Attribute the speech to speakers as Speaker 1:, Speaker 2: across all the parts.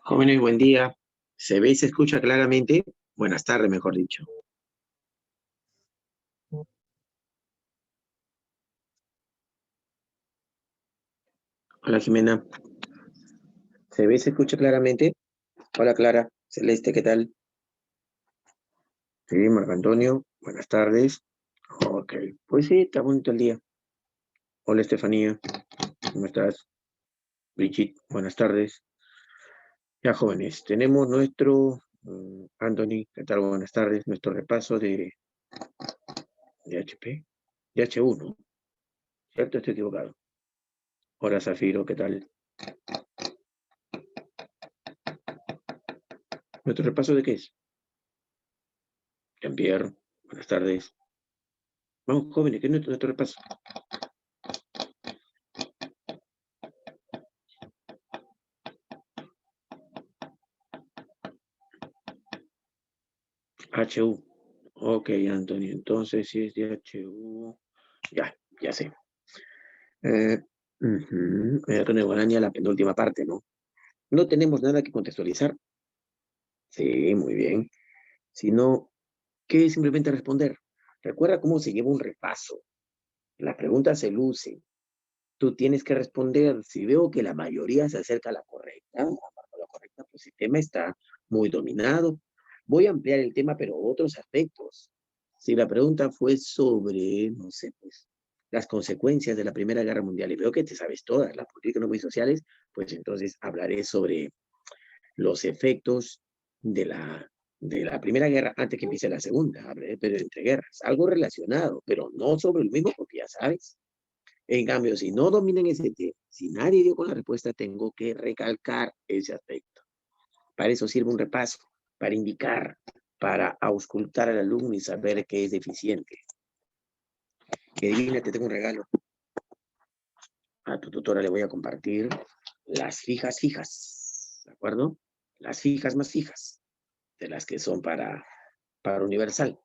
Speaker 1: Jóvenes, buen día. ¿Se ve y se escucha claramente? Buenas tardes, mejor dicho. Hola, Jimena. ¿Se ve y se escucha claramente? Hola, Clara. Celeste, ¿qué tal? Sí, Marco Antonio. Buenas tardes. Ok. Pues sí, está bonito el día. Hola, Estefanía. ¿Cómo estás? Brigitte, buenas tardes. Ya, jóvenes, tenemos nuestro, Anthony, ¿qué tal? Buenas tardes. Nuestro repaso de HP, de H1, ¿cierto? Estoy equivocado. Hola, Zafiro, ¿qué tal? ¿Nuestro repaso de qué es? Jean-Pierre, buenas tardes. Vamos, jóvenes, ¿qué es nuestro repaso? HU. Ok, Antonio, entonces si es de HU. Ya sé. Eh, René Guaraña, la penúltima parte, ¿no? No tenemos nada que contextualizar. Sí, muy bien. Sino que simplemente responder. Recuerda cómo se lleva un repaso. Las preguntas se lucen. Tú tienes que responder. Si veo que la mayoría se acerca a la correcta, pues el tema está muy dominado. Voy a ampliar el tema, pero otros aspectos. Si la pregunta fue sobre, no sé, pues, las consecuencias de la Primera Guerra Mundial, y veo que te sabes todas, las políticas económicas y sociales, pues entonces hablaré sobre los efectos de la Primera Guerra antes que empiece la Segunda. Hablaré, pero entre guerras, algo relacionado, pero no sobre lo mismo, porque ya sabes. En cambio, si no dominan ese tema, si nadie dio con la respuesta, tengo que recalcar ese aspecto. Para eso sirve un repaso, para indicar, para auscultar al alumno y saber qué es deficiente. Que adivina, te tengo un regalo. A tu tutora le voy a compartir las fijas, ¿de acuerdo? Las fijas más fijas, de las que son para universal.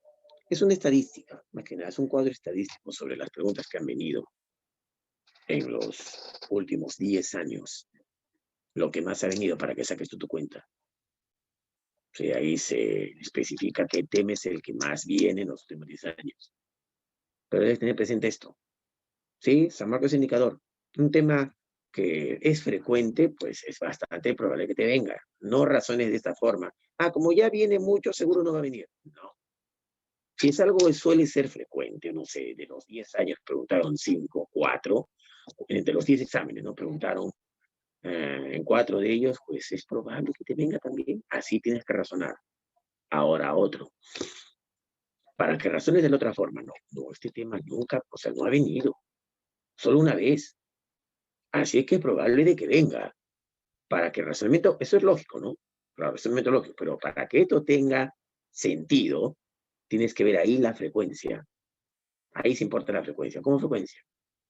Speaker 1: Es una estadística, más que nada, es un cuadro estadístico sobre las preguntas que han venido en los últimos 10 años. Lo que más ha venido para que saques tú tu cuenta. Sí, ahí se especifica qué tema es el que más viene en los últimos 10 años. Pero debes tener presente esto. Sí, San Marcos es indicador. Un tema que es frecuente, pues es bastante probable que te venga. No razones de esta forma. Como ya viene mucho, seguro no va a venir. No. Si es algo que suele ser frecuente, no sé, de los 10 años preguntaron 5, 4, entre los 10 exámenes, ¿no? Preguntaron en 4 de ellos, pues es probable que te venga también. Así tienes que razonar. Ahora otro. Para que razones de la otra forma, no, este tema nunca, o sea, no ha venido. Solo una vez. Así es que es probable de que venga. Para que el razonamiento, eso es lógico, ¿no? Claro, razonamiento lógico, pero para que esto tenga sentido, tienes que ver ahí la frecuencia. Ahí se importa la frecuencia. ¿Cómo frecuencia?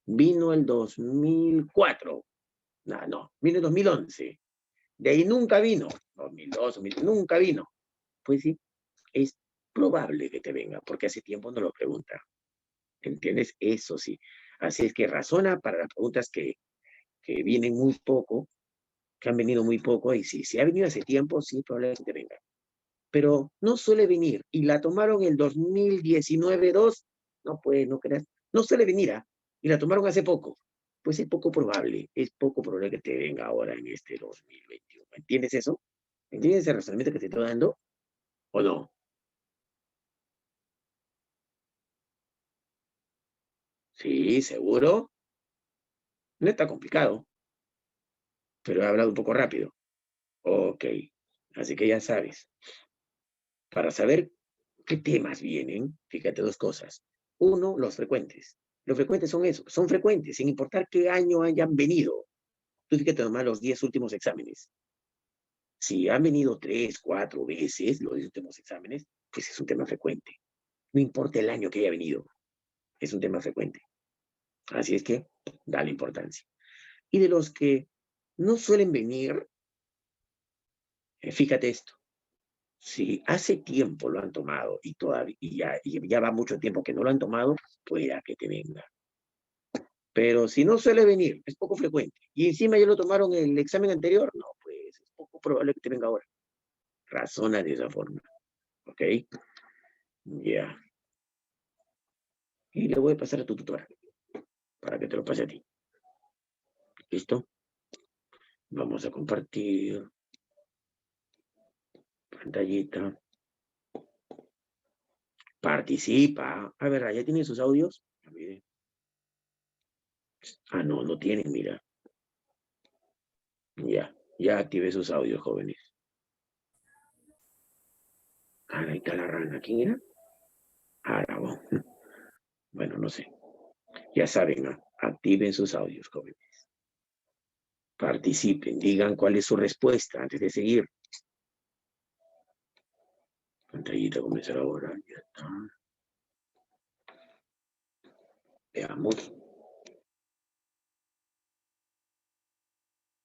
Speaker 1: Vino el 2004. No, vino el 2011. De ahí nunca vino. 2002, 2000, nunca vino. Pues sí, es probable que te venga, porque hace tiempo no lo pregunta. ¿Entiendes? Eso sí. Así es que razona para las preguntas que vienen muy poco, que han venido muy poco, y si ha venido hace tiempo, sí, probablemente venga. Pero no suele venir, y la tomaron el 2019-2, no puede, no creas, no suele venir, y la tomaron hace poco. Pues es poco probable que te venga ahora en este 2021. ¿Entiendes eso? ¿Entiendes el razonamiento que te estoy dando? ¿O no? Sí, seguro. No está complicado, pero he hablado un poco rápido. Ok, así que ya sabes. Para saber qué temas vienen, fíjate dos cosas. Uno, los frecuentes. Los frecuentes son eso, son frecuentes, sin importar qué año hayan venido. Tú fíjate nomás los 10 últimos exámenes. Si han venido 3, 4 veces los 10 últimos exámenes, pues es un tema frecuente. No importa el año que haya venido, es un tema frecuente. Así es que, dale importancia. Y de los que no suelen venir, fíjate esto. Si hace tiempo lo han tomado y todavía y ya va mucho tiempo que no lo han tomado, pueda que te venga. Pero si no suele venir, es poco frecuente. Y encima ya lo tomaron el examen anterior, no, pues es poco probable que te venga ahora. Razona de esa forma. ¿Ok? Ya. Y le voy a pasar a tu tutora para que te lo pase a ti. ¿Listo? Vamos a compartir pantallita. Participa. A ver, ¿ya tienen sus audios? Ah, no, no tienen, mira. Ya activé sus audios, jóvenes. Ah, ahí está la rana. ¿Quién era? Aragón. Bueno, no sé. Ya saben, activen sus audios, jóvenes. Participen, digan cuál es su respuesta antes de seguir. Pantallita comenzar ahora. Ya está. Veamos.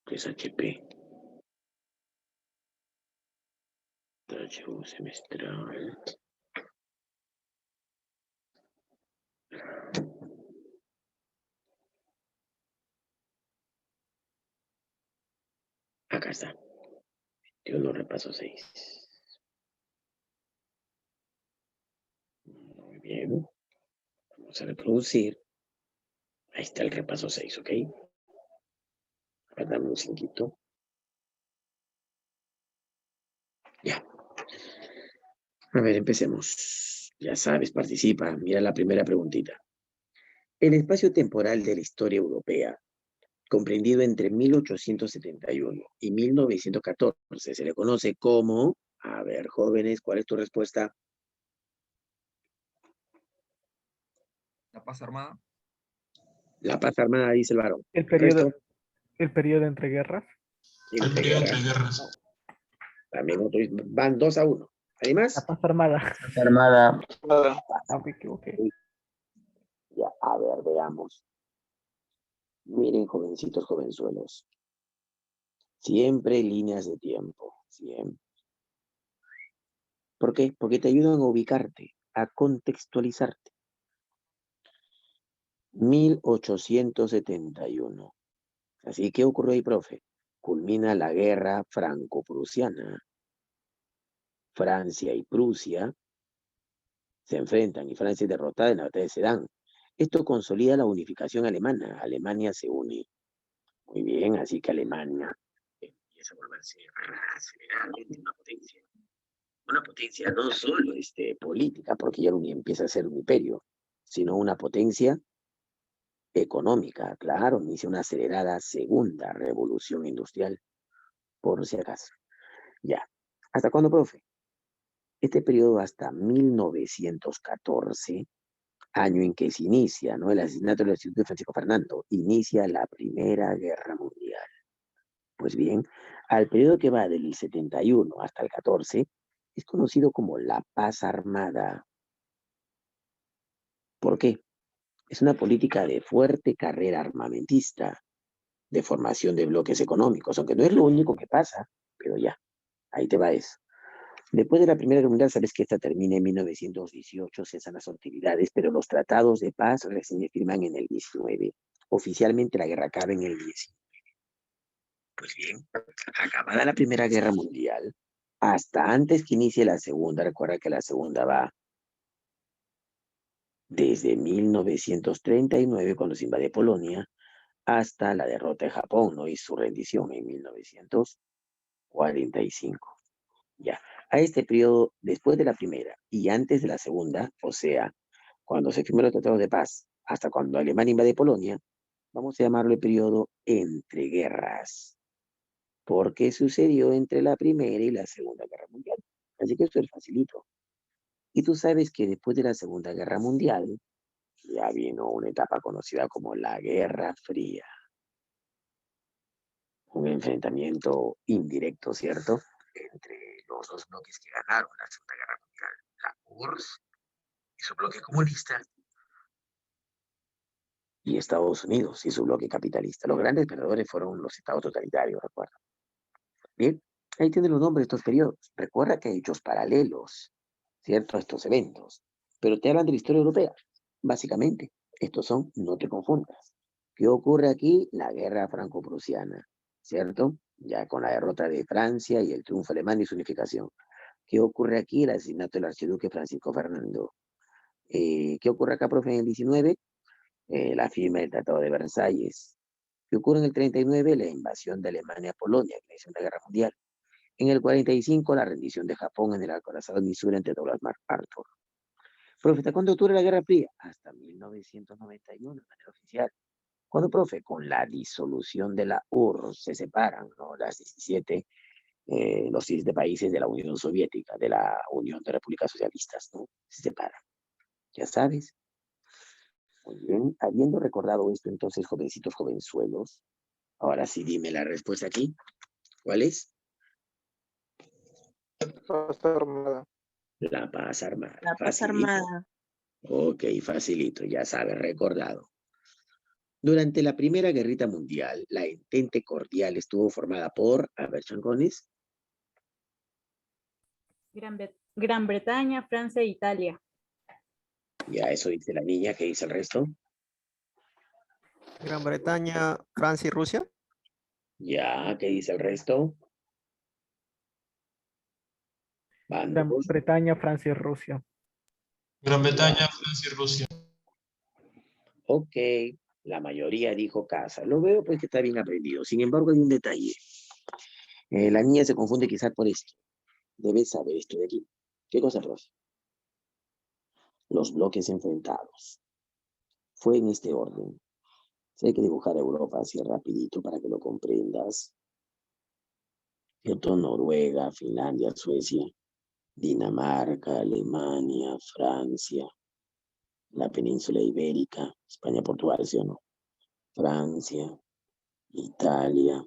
Speaker 1: ¿Qué es HP? Tacho semestral. Acá está. Yo lo repaso 6. Muy bien. Vamos a reproducir. Ahí está el repaso 6, ¿ok? Ahora dame un cinquito. Ya. A ver, empecemos. Ya sabes, participa. Mira la primera preguntita. El espacio temporal de la historia europea, comprendido entre 1871 y 1914, se le conoce como... A ver, jóvenes, ¿cuál es tu respuesta?
Speaker 2: La paz armada.
Speaker 1: La paz armada, dice el varón.
Speaker 3: El
Speaker 1: ¿Correcto?
Speaker 3: periodo entre guerras.
Speaker 4: El periodo entre guerras.
Speaker 1: También van 2-1. ¿Hay
Speaker 3: La
Speaker 1: más?
Speaker 3: paz armada.
Speaker 5: Armada.
Speaker 3: Ah, me equivoqué.
Speaker 1: Ya, a ver, veamos. Miren, jovencitos, jovenzuelos. Siempre líneas de tiempo. Siempre. ¿Por qué? Porque te ayudan a ubicarte, a contextualizarte. 1871. Así que ocurrió ahí, profe. Culmina la guerra franco-prusiana. Francia y Prusia se enfrentan y Francia es derrotada en la batalla de Sedan. Esto consolida la unificación alemana. Alemania se une. Muy bien, así que Alemania empieza a volverse aceleramente una potencia. Una potencia no solo política, porque ya empieza a ser un imperio, sino una potencia económica. Claro, inicia una acelerada segunda revolución industrial, por si acaso. Ya. ¿Hasta cuándo, profe? Este periodo hasta 1914, año en que se inicia, ¿no? El asesinato del Instituto de Francisco Fernando, inicia la Primera Guerra Mundial. Pues bien, al periodo que va del 71 hasta el 14, es conocido como la paz armada. ¿Por qué? Es una política de fuerte carrera armamentista, de formación de bloques económicos, aunque no es lo único que pasa, pero ya, ahí te va eso. Después de la Primera Guerra Mundial, sabes que esta termina en 1918, cesan las hostilidades, pero los tratados de paz recién se firman en el 19. Oficialmente la guerra acaba en el 19. Pues bien, acabada la Primera Guerra Mundial, hasta antes que inicie la Segunda, recuerda que la Segunda va desde 1939, cuando se invade Polonia, hasta la derrota de Japón, ¿no? Y su rendición en 1945. Ya, a este periodo, después de la Primera y antes de la Segunda, o sea, cuando se firmaron los tratados de paz, hasta cuando Alemania invade Polonia, vamos a llamarlo el periodo entre guerras, porque sucedió entre la Primera y la Segunda Guerra Mundial. Así que esto es facilito. Y tú sabes que después de la Segunda Guerra Mundial, ya vino una etapa conocida como la Guerra Fría. Un enfrentamiento indirecto, ¿cierto?, entre los dos bloques que ganaron la Segunda Guerra Mundial, la URSS y su bloque comunista, y Estados Unidos y su bloque capitalista. Los grandes perdedores fueron los estados totalitarios, recuerda. Bien, ahí tienen los nombres de estos periodos. Recuerda que hay hechos paralelos, ¿cierto?, a estos eventos, pero te hablan de la historia europea, básicamente. Estos son, no te confundas. ¿Qué ocurre aquí? La guerra franco-prusiana, ¿cierto? ya con la derrota de Francia y el triunfo alemán y su unificación. ¿Qué ocurre aquí? El asesinato del archiduque Francisco Fernando. ¿Qué ocurre acá, profe, en el 19? La firma del Tratado de Versalles. ¿Qué ocurre en el 39? La invasión de Alemania a Polonia, la Segunda Guerra Mundial. En el 45, la rendición de Japón en el acorazado Missouri ante Douglas MacArthur. Profe, ¿hasta cuándo dura la Guerra Fría? Hasta 1991, de manera oficial. ¿Cuándo, profe? Con la disolución de la URSS se separan, ¿no? Las 17, los 17 países de la Unión Soviética, de la Unión de Repúblicas Socialistas, ¿no? Se separan. Ya sabes. Muy bien. Habiendo recordado esto, entonces, jovencitos, jovenzuelos, ahora sí dime la respuesta aquí. ¿Cuál es?
Speaker 5: Paz armada.
Speaker 1: La paz armada.
Speaker 6: La paz
Speaker 1: Facilito.
Speaker 6: armada.
Speaker 1: Ok, facilito, ya sabes, recordado. Durante la Primera Guerrita Mundial, la Entente Cordial estuvo formada por, a ver, chancones,
Speaker 6: Gran Bretaña, Francia e Italia.
Speaker 1: ya eso dice la niña, ¿qué dice el resto?
Speaker 7: Gran Bretaña, Francia y Rusia.
Speaker 1: Ya, ¿qué dice el resto? Van
Speaker 3: Gran
Speaker 1: dos.
Speaker 3: Bretaña, Francia y Rusia.
Speaker 4: Gran Bretaña, Francia y Rusia.
Speaker 1: Ok, la mayoría dijo casa. Lo veo pues que está bien aprendido. Sin embargo, hay un detalle. La niña se confunde quizás por esto. Debes saber esto de aquí. ¿Qué cosa, profe? Los bloques enfrentados. Fue en este orden. Si hay que dibujar Europa así rapidito para que lo comprendas. Cierto, Noruega, Finlandia, Suecia, Dinamarca, Alemania, Francia, la península ibérica, España, Portugal, ¿sí o no? Francia, Italia,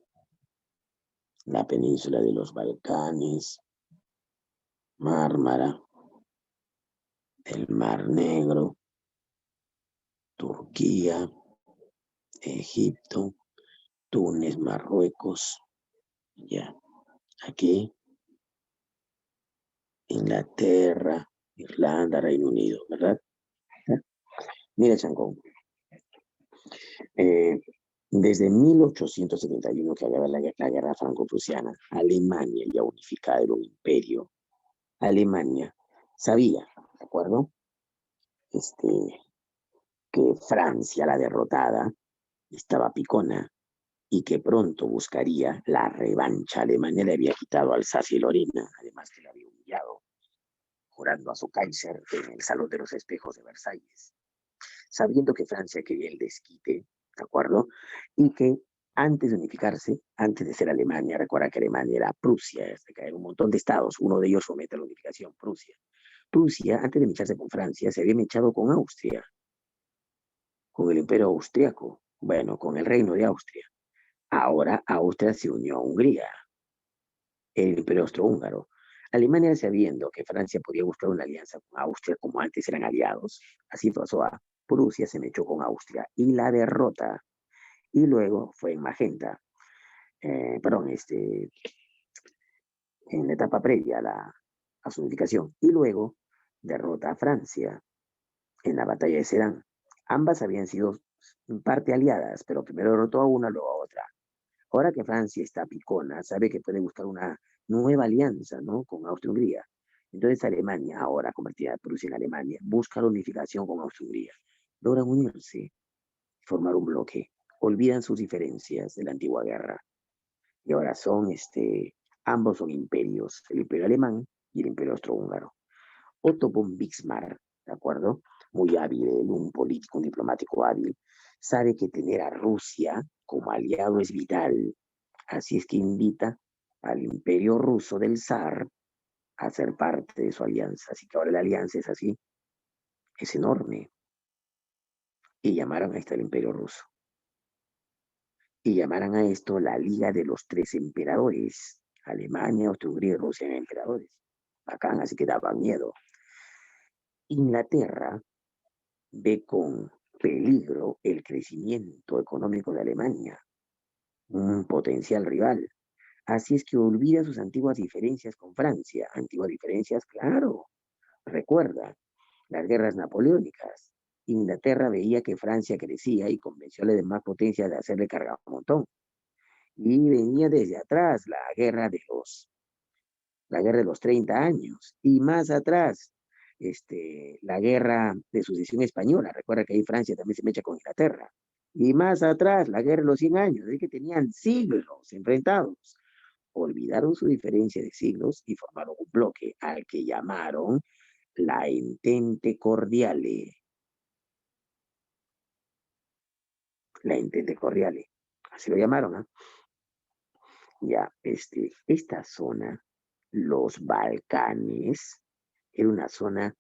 Speaker 1: la península de los Balcanes, Mármara, el Mar Negro, Turquía, Egipto, Túnez, Marruecos, ya, aquí, Inglaterra, Irlanda, Reino Unido, ¿verdad? Mira, Chancón, desde 1871 que acaba la guerra franco-prusiana, Alemania ya unificada era un imperio. Alemania sabía, ¿de acuerdo? Que Francia, la derrotada, estaba picona y que pronto buscaría la revancha. Alemania le había quitado Alsacia y Lorena, además que la había humillado, jurando a su Kaiser en el Salón de los Espejos de Versalles, sabiendo que Francia quería el desquite, ¿de acuerdo? Y que antes de unificarse, antes de ser Alemania, recuerda que Alemania era Prusia, hasta que hay un montón de estados, uno de ellos somete a la unificación, Prusia. Prusia, antes de mecharse con Francia, se había mechado con Austria, con el Imperio Austriaco, bueno, con el Reino de Austria. Ahora Austria se unió a Hungría, el Imperio Austrohúngaro. Alemania, sabiendo que Francia podía buscar una alianza con Austria, como antes eran aliados, así pasó a Prusia, se mechó con Austria y la derrota. Y luego fue en Magenta, en la etapa previa a su unificación. Y luego derrota a Francia en la batalla de Sedan. Ambas habían sido en parte aliadas, pero primero derrotó a una, luego a otra. Ahora que Francia está picona, sabe que puede buscar una nueva alianza, ¿no? Con Austria-Hungría. Entonces Alemania, ahora convertida de Prusia en Alemania, busca la unificación con Austria-Hungría. Logran unirse, formar un bloque, olvidan sus diferencias de la antigua guerra. Y ahora ambos son imperios, el imperio alemán y el imperio austrohúngaro. Otto von Bismarck, ¿de acuerdo? Muy hábil, un político, un diplomático hábil, sabe que tener a Rusia como aliado es vital. Así es que invita al imperio ruso del zar a ser parte de su alianza. Así que ahora la alianza es así, es enorme. Y llamaron a esto el imperio ruso. Y llamaron a esto la Liga de los Tres Emperadores. Alemania, Austria-Hungría y Rusia eran emperadores. Bacán, así que daba miedo. Inglaterra ve con peligro el crecimiento económico de Alemania, un potencial rival. Así es que olvida sus antiguas diferencias con Francia. Antiguas diferencias, claro. Recuerda, las guerras napoleónicas. Inglaterra veía que Francia crecía y convenció a las demás potencias de hacerle cargar un montón. Y venía desde atrás la guerra de los 30 años. Y más atrás, la guerra de sucesión española. Recuerda que ahí Francia también se mecha con Inglaterra. Y más atrás, la guerra de los 100 años. Es que tenían siglos enfrentados. Olvidaron su diferencia de siglos y formaron un bloque al que llamaron la Entente Cordiale. La Entente Cordiale. Así lo llamaron, ¿ah? Ya, esta zona, los Balcanes, era una zona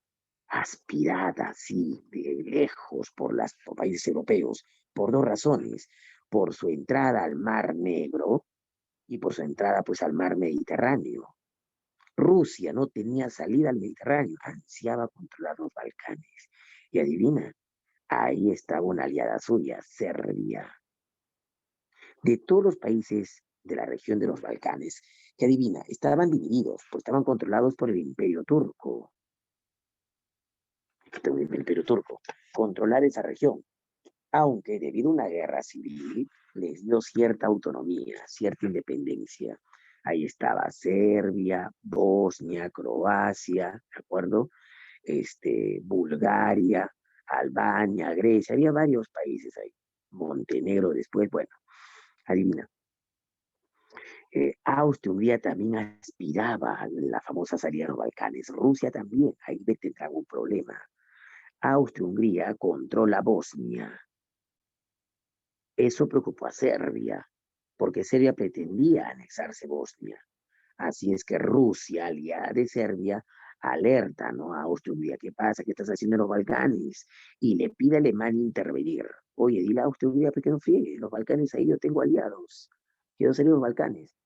Speaker 1: aspirada así de lejos por países europeos, por dos razones, por su entrada al Mar Negro y por su entrada pues al Mar Mediterráneo. Rusia no tenía salida al Mediterráneo, ansiaba controlar los Balcanes. Y adivina, ahí estaba una aliada suya, Serbia. De todos los países de la región de los Balcanes, que adivina, estaban divididos, pues estaban controlados por el Imperio Turco. El Imperio Turco. Controlar esa región, aunque debido a una guerra civil les dio cierta autonomía, cierta independencia. Ahí estaba Serbia, Bosnia, Croacia, ¿de acuerdo? Bulgaria, Albania, Grecia, había varios países ahí. Montenegro después, bueno, adivina. Austria-Hungría también aspiraba a la famosa salida de los Balcanes. Rusia también, ahí tendrá un problema. Austria-Hungría controla Bosnia. Eso preocupó a Serbia, porque Serbia pretendía anexarse Bosnia. Así es que Rusia, aliada de Serbia, alerta, ¿no?, a Austria-Hungría: ¿qué pasa? ¿Qué estás haciendo en los Balcanes? Y le pide a Alemania intervenir. Oye, dile a Austria-Hungría que no friegue, los Balcanes ahí yo tengo aliados. Quiero salir de los Balcanes.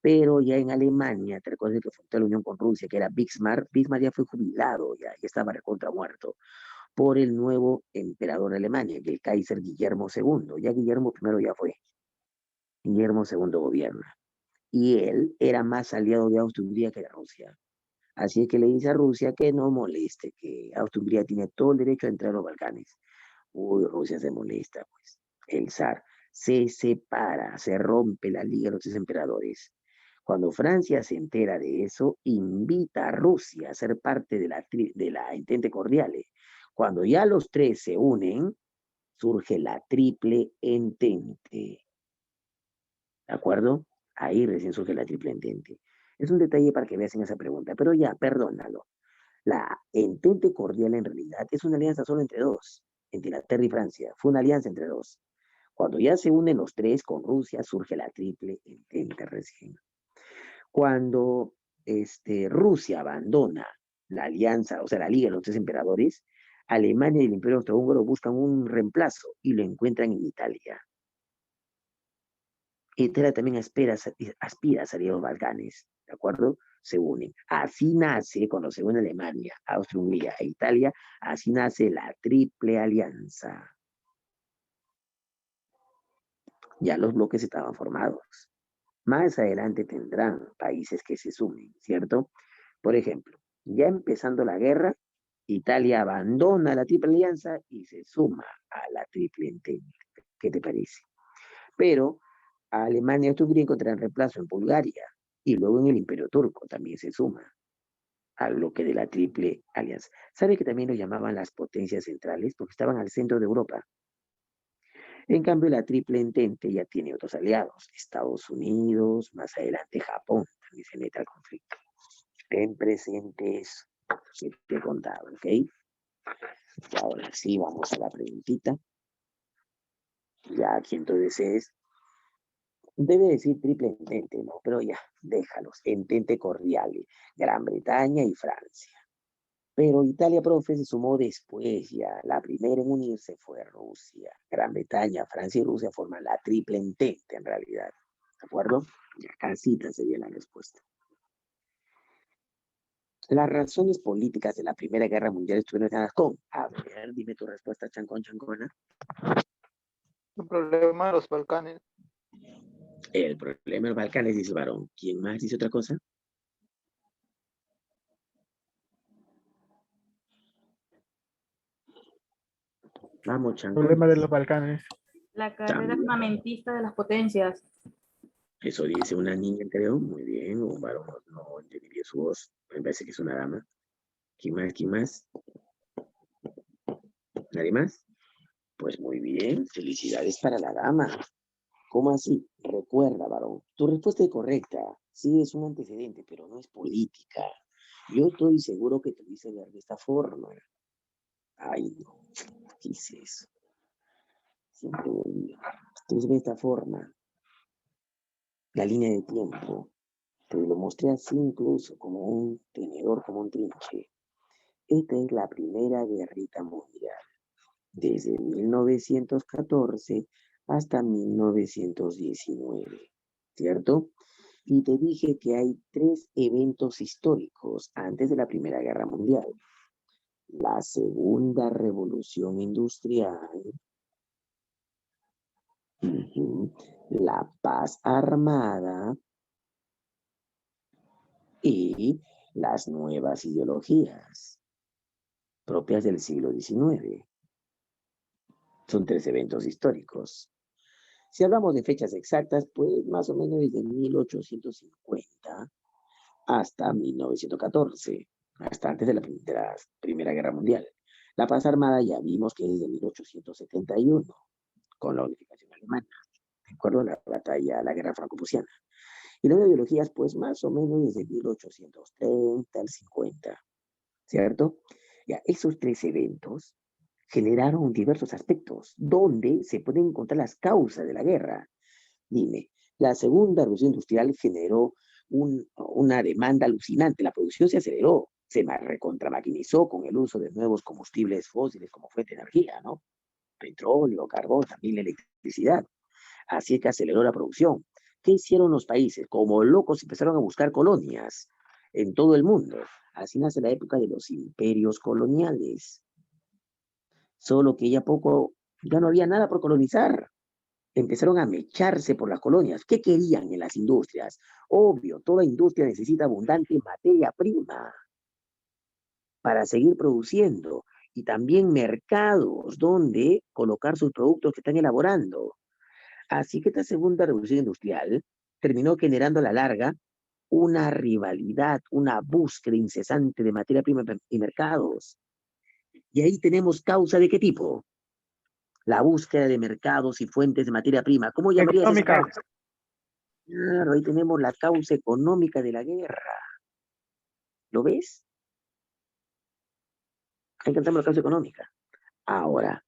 Speaker 1: Pero ya en Alemania, te recuerdas que fue la unión con Rusia, que era Bismarck. Bismarck ya fue jubilado, ya estaba recontra muerto por el nuevo emperador de Alemania, que el Kaiser Guillermo II. Ya Guillermo I ya fue. Guillermo II gobierna. Y él era más aliado de Austria-Hungría que de Rusia. Así es que le dice a Rusia que no moleste, que Austria-Hungría tiene todo el derecho a entrar a los Balcanes. Uy, Rusia se molesta, pues. El zar se separa, se rompe la liga de los tres emperadores. Cuando Francia se entera de eso, invita a Rusia a ser parte de la Entente Cordiale. Cuando ya los tres se unen, surge la Triple Entente. ¿De acuerdo? Ahí recién surge la Triple Entente. Es un detalle para que veas en esa pregunta, pero ya, perdónalo. La Entente Cordial en realidad es una alianza solo entre dos, entre Inglaterra y Francia. Fue una alianza entre dos. Cuando ya se unen los tres con Rusia, surge la Triple Entente recién. Cuando Rusia abandona la alianza, o sea, la Liga de los Tres Emperadores, Alemania y el Imperio Austrohúngaro buscan un reemplazo y lo encuentran en Italia. Italia también aspira a salir a los Balcanes, ¿de acuerdo? Se unen. Así nace, cuando se une Alemania, Austria-Hungría e Italia, así nace la Triple Alianza. Ya los bloques estaban formados. Más adelante tendrán países que se sumen, ¿cierto? Por ejemplo, ya empezando la guerra, Italia abandona la Triple Alianza y se suma a la Triple Entente. ¿Qué te parece? Pero a Alemania y Hungría encontrarán reemplazo en Bulgaria y luego en el Imperio Turco también se suma al bloque de la Triple Alianza. ¿Sabe que también lo llamaban las potencias centrales? Porque estaban al centro de Europa. En cambio, la Triple Entente ya tiene otros aliados: Estados Unidos, más adelante Japón, también se mete al conflicto. Ten presentes que te he contado, ¿ok? Y ahora sí, vamos a la preguntita. Ya aquí entonces debe decir Triple Entente, ¿no? Pero ya, déjalos. Entente Cordiale, Gran Bretaña y Francia. Pero Italia, profe, se sumó después ya. La primera en unirse fue Rusia. Gran Bretaña, Francia y Rusia forman la Triple Entente en realidad. ¿De acuerdo? Ya casi sería la respuesta. Las razones políticas de la Primera Guerra Mundial estuvieron relacionadas con... A ver, dime tu respuesta, Chancón, Chancona.
Speaker 3: El problema de los Balcanes.
Speaker 1: El problema de los Balcanes, dice el varón. ¿Quién más dice otra cosa? Vamos,
Speaker 3: El
Speaker 1: Chancón.
Speaker 3: problema de los Balcanes.
Speaker 6: La carrera
Speaker 1: También.
Speaker 6: armamentista de las potencias.
Speaker 1: Eso dice una niña, creo. Muy bien. Un varón, no entendí bien su voz. Me parece que es una dama. ¿Quién más? ¿Quién más? ¿Nadie más? Pues muy bien. Felicidades para la dama. ¿Cómo así? Recuerda, varón. Tu respuesta es correcta. Sí, es un antecedente, pero no es política. Yo estoy seguro que te dice ver de esta forma. Ay, no. ¿Qué es eso? Siempre me olvido. Te dice de esta forma. La línea de tiempo. Te lo mostré así incluso, como un tenedor, como un trinche. Esta es la Primera Guerrita Mundial, desde 1914 hasta 1919, ¿cierto? Y te dije que hay 3 eventos históricos antes de la Primera Guerra Mundial. La Segunda Revolución Industrial, la paz armada y las nuevas ideologías propias del siglo XIX. Son 3 eventos históricos. Si hablamos de fechas exactas, pues más o menos desde 1850 hasta 1914, hasta antes de la Primera Guerra Mundial. La paz armada ya vimos que es desde 1871, con la unificación alemana, de acuerdo a la Guerra Franco-Prusiana. Y las ideologías, pues más o menos desde 1830 al 50, ¿cierto? Ya, esos 3 eventos generaron diversos aspectos donde se pueden encontrar las causas de la guerra. Dime, la segunda revolución industrial generó una demanda alucinante, la producción se aceleró, se recontramaquinizó con el uso de nuevos combustibles fósiles como fuente de energía, ¿no? Petróleo, carbón, también la electricidad. Así es que aceleró la producción. ¿Qué hicieron los países? Como locos empezaron a buscar colonias en todo el mundo. Así nace la época de los imperios coloniales. Solo que ya no había nada por colonizar. Empezaron a mecharse por las colonias. ¿Qué querían en las industrias? Obvio, toda industria necesita abundante materia prima para seguir produciendo y también mercados donde colocar sus productos que están elaborando. Así que esta segunda revolución industrial terminó generando a la larga una rivalidad, una búsqueda incesante de materia prima y mercados. Y ahí tenemos causa de qué tipo. La búsqueda de mercados y fuentes de materia prima. ¿Cómo llamarías esa
Speaker 3: Económica.
Speaker 1: causa? Claro, ahí tenemos la causa económica de la guerra. ¿Lo ves? Ahí encontramos la causa económica. Ahora,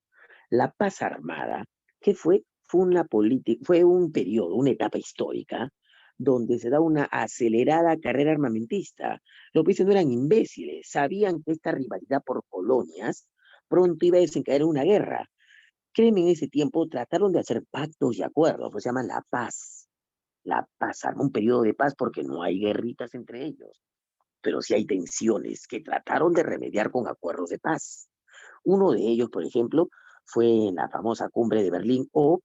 Speaker 1: la paz armada, ¿qué fue? Fue un periodo, una etapa histórica, donde se da una acelerada carrera armamentista. Los países no eran imbéciles, sabían que esta rivalidad por colonias pronto iba a desencadenar una guerra. Créeme, en ese tiempo trataron de hacer pactos y acuerdos, lo se llaman la paz. La paz, un periodo de paz porque no hay guerritas entre ellos, pero sí hay tensiones que trataron de remediar con acuerdos de paz. Uno de ellos, por ejemplo, fue en la famosa cumbre de Berlín o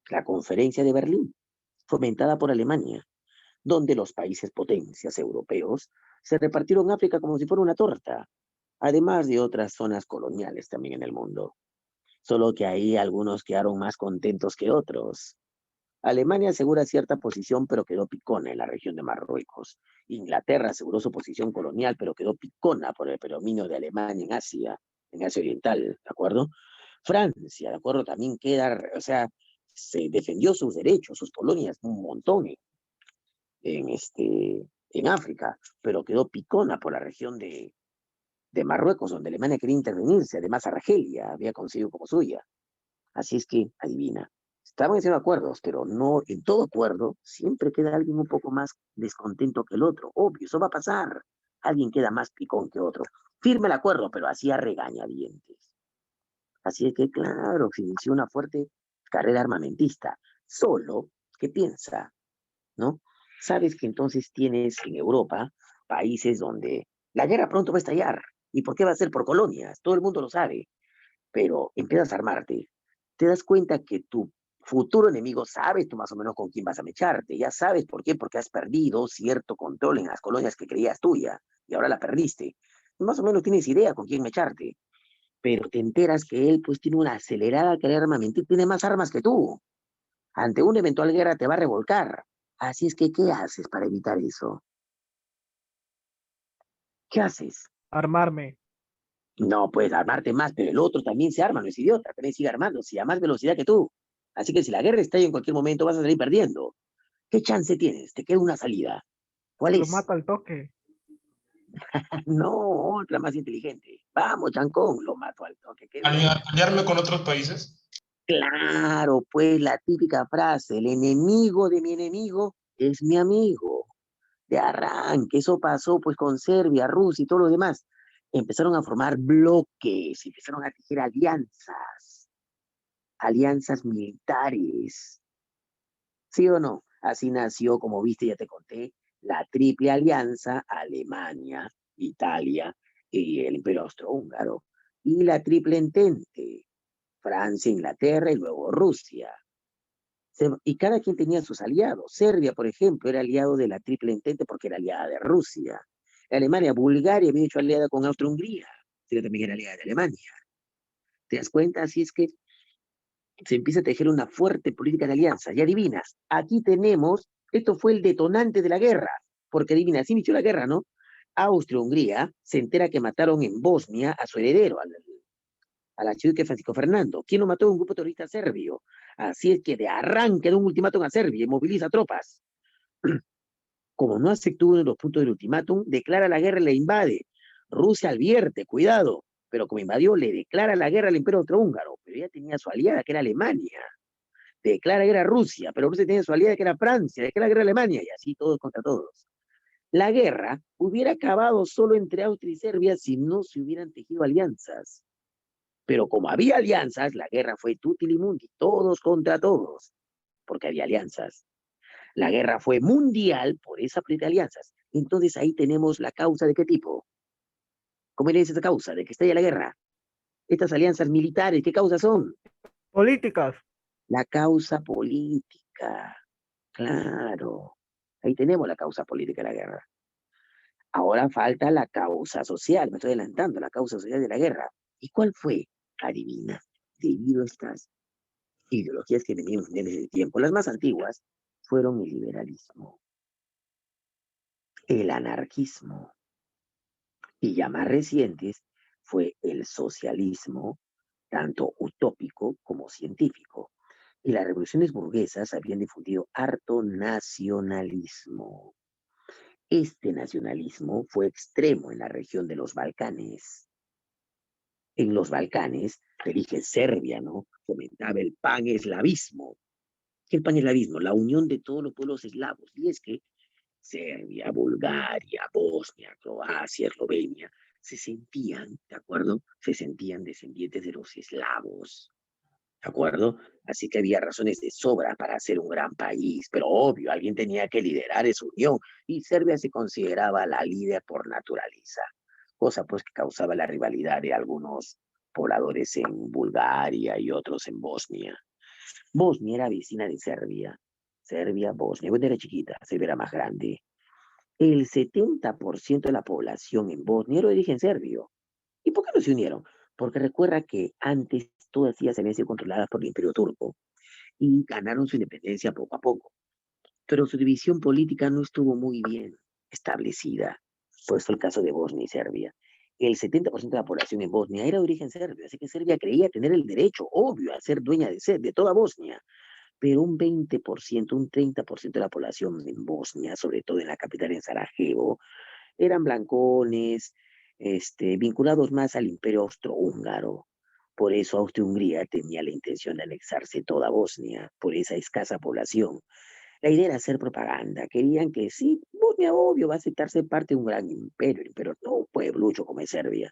Speaker 1: la conferencia de Berlín, fomentada por Alemania, donde los países potencias europeos se repartieron África como si fuera una torta, además de otras zonas coloniales también en el mundo. Solo que ahí algunos quedaron más contentos que otros. Alemania asegura cierta posición, pero quedó picona en la región de Marruecos. Inglaterra aseguró su posición colonial, pero quedó picona por el predominio de Alemania en Asia Oriental, ¿de acuerdo? Francia, ¿de acuerdo? También queda, o sea, se defendió sus derechos, sus colonias, un montón en África, pero quedó picona por la región de Marruecos, donde Alemania quería intervenirse. Además, Argelia había conseguido como suya. Así es que, adivina, estaban haciendo acuerdos, pero no en todo acuerdo siempre queda alguien un poco más descontento que el otro. Obvio, eso va a pasar. Alguien queda más picón que otro. Firme el acuerdo, pero así a regañadientes. Así es que, claro, se inició una fuerte carrera armamentista. Solo que piensa, ¿no? Sabes que entonces tienes en Europa países donde la guerra pronto va a estallar. ¿Y por qué va a ser? Por colonias. Todo el mundo lo sabe. Pero empiezas a armarte, te das cuenta que tu futuro enemigo sabes tú más o menos con quién vas a mecharte, ya sabes por qué, porque has perdido cierto control en las colonias que creías tuya y ahora la perdiste. Más o menos tienes idea con quién mecharte, pero te enteras que él pues tiene una acelerada carrera armamentil, tiene más armas que tú. Ante una eventual guerra te va a revolcar. Así es que, ¿qué haces para evitar eso? ¿Qué haces?
Speaker 3: Armarme.
Speaker 1: No puedes armarte más, pero el otro también se arma, no es idiota, también sigue armándose a más velocidad que tú. Así que si la guerra estalla en cualquier momento vas a salir perdiendo. ¿Qué chance tienes? Te queda una salida. ¿Cuál
Speaker 3: Lo
Speaker 1: es?
Speaker 3: mato al toque.
Speaker 1: No, otra más inteligente. Vamos, Chancón, lo mato al toque. Qué bien.
Speaker 4: Aliarme con otros países.
Speaker 1: Claro, pues la típica frase, el enemigo de mi enemigo es mi amigo. De arranque, eso pasó pues con Serbia, Rusia y todo lo demás. Empezaron a formar bloques, empezaron a tejer alianzas, alianzas militares. ¿Sí o no? Así nació, como viste, ya te conté, la Triple Alianza, Alemania, Italia y el Imperio Austrohúngaro. Y la Triple Entente, Francia, Inglaterra y luego Rusia. Y cada quien tenía sus aliados. Serbia, por ejemplo, era aliado de la Triple Entente porque era aliada de Rusia. Alemania, Bulgaria había hecho aliada con Austria-Hungría, que también era aliada de Alemania. ¿Te das cuenta? Así es que se empieza a tejer una fuerte política de alianza. Y adivinas, aquí tenemos, esto fue el detonante de la guerra, porque adivina, así inició la guerra, ¿no? Austria-Hungría se entera que mataron en Bosnia a su heredero, al archiduque Francisco Fernando. ¿Quién lo mató? Un grupo terrorista serbio. Así es que de arranque de un ultimátum a Serbia y moviliza tropas. Como no aceptó uno de los puntos del ultimátum, declara la guerra y la invade. Rusia advierte, cuidado, pero como invadió, le declara la guerra al Imperio Austrohúngaro, pero ella tenía su aliada, que era Alemania. Declara guerra a Rusia, pero Rusia tenía su aliada, que era Francia, declara guerra a Alemania, y así todos contra todos. La guerra hubiera acabado solo entre Austria y Serbia si no se hubieran tejido alianzas. Pero como había alianzas, la guerra fue tutti mundi, todos contra todos, porque había alianzas. La guerra fue mundial por esa de alianzas. Entonces ahí tenemos la causa de qué tipo. ¿Cómo es esa causa? De que estalla la guerra. Estas alianzas militares, ¿qué causas son?
Speaker 3: Políticas.
Speaker 1: La causa política. Claro. Ahí tenemos la causa política de la guerra. Ahora falta la causa social. Me estoy adelantando, la causa social de la guerra. ¿Y cuál fue? Adivina. Debido a estas ideologías que venimos desde el tiempo, las más antiguas, fueron el liberalismo, el anarquismo, y ya más recientes fue el socialismo, tanto utópico como científico. Y las revoluciones burguesas habían difundido harto nacionalismo. Este nacionalismo fue extremo en la región de los Balcanes. En los Balcanes, te dije Serbia, ¿no? Fomentaba el paneslavismo. ¿Qué es el paneslavismo? La unión de todos los pueblos eslavos. Y es que Serbia, Bulgaria, Bosnia, Croacia, Eslovenia, se sentían, ¿de acuerdo? Se sentían descendientes de los eslavos, ¿de acuerdo? Así que había razones de sobra para ser un gran país, pero obvio, alguien tenía que liderar esa unión y Serbia se consideraba la líder por naturaleza, cosa pues que causaba la rivalidad de algunos pobladores en Bulgaria y otros en Bosnia. Bosnia era vecina de Serbia. Serbia, Bosnia, cuando era chiquita, Serbia era más grande. El 70% de la población en Bosnia era de origen serbio. ¿Y por qué no se unieron? Porque recuerda que antes todas ellas habían sido controladas por el Imperio Turco y ganaron su independencia poco a poco. Pero su división política no estuvo muy bien establecida. Pues fue el caso de Bosnia y Serbia. El 70% de la población en Bosnia era de origen serbio, así que Serbia creía tener el derecho, obvio, a ser dueña de toda Bosnia. Pero un 20%, un 30% de la población en Bosnia, sobre todo en la capital, en Sarajevo, eran blancones, vinculados más al Imperio Austrohúngaro. Por eso Austria-Hungría tenía la intención de anexarse toda Bosnia, por esa escasa población. La idea era hacer propaganda. Querían que sí, Bosnia obvio va a aceptarse parte de un gran imperio, pero no un pueblucho como es Serbia.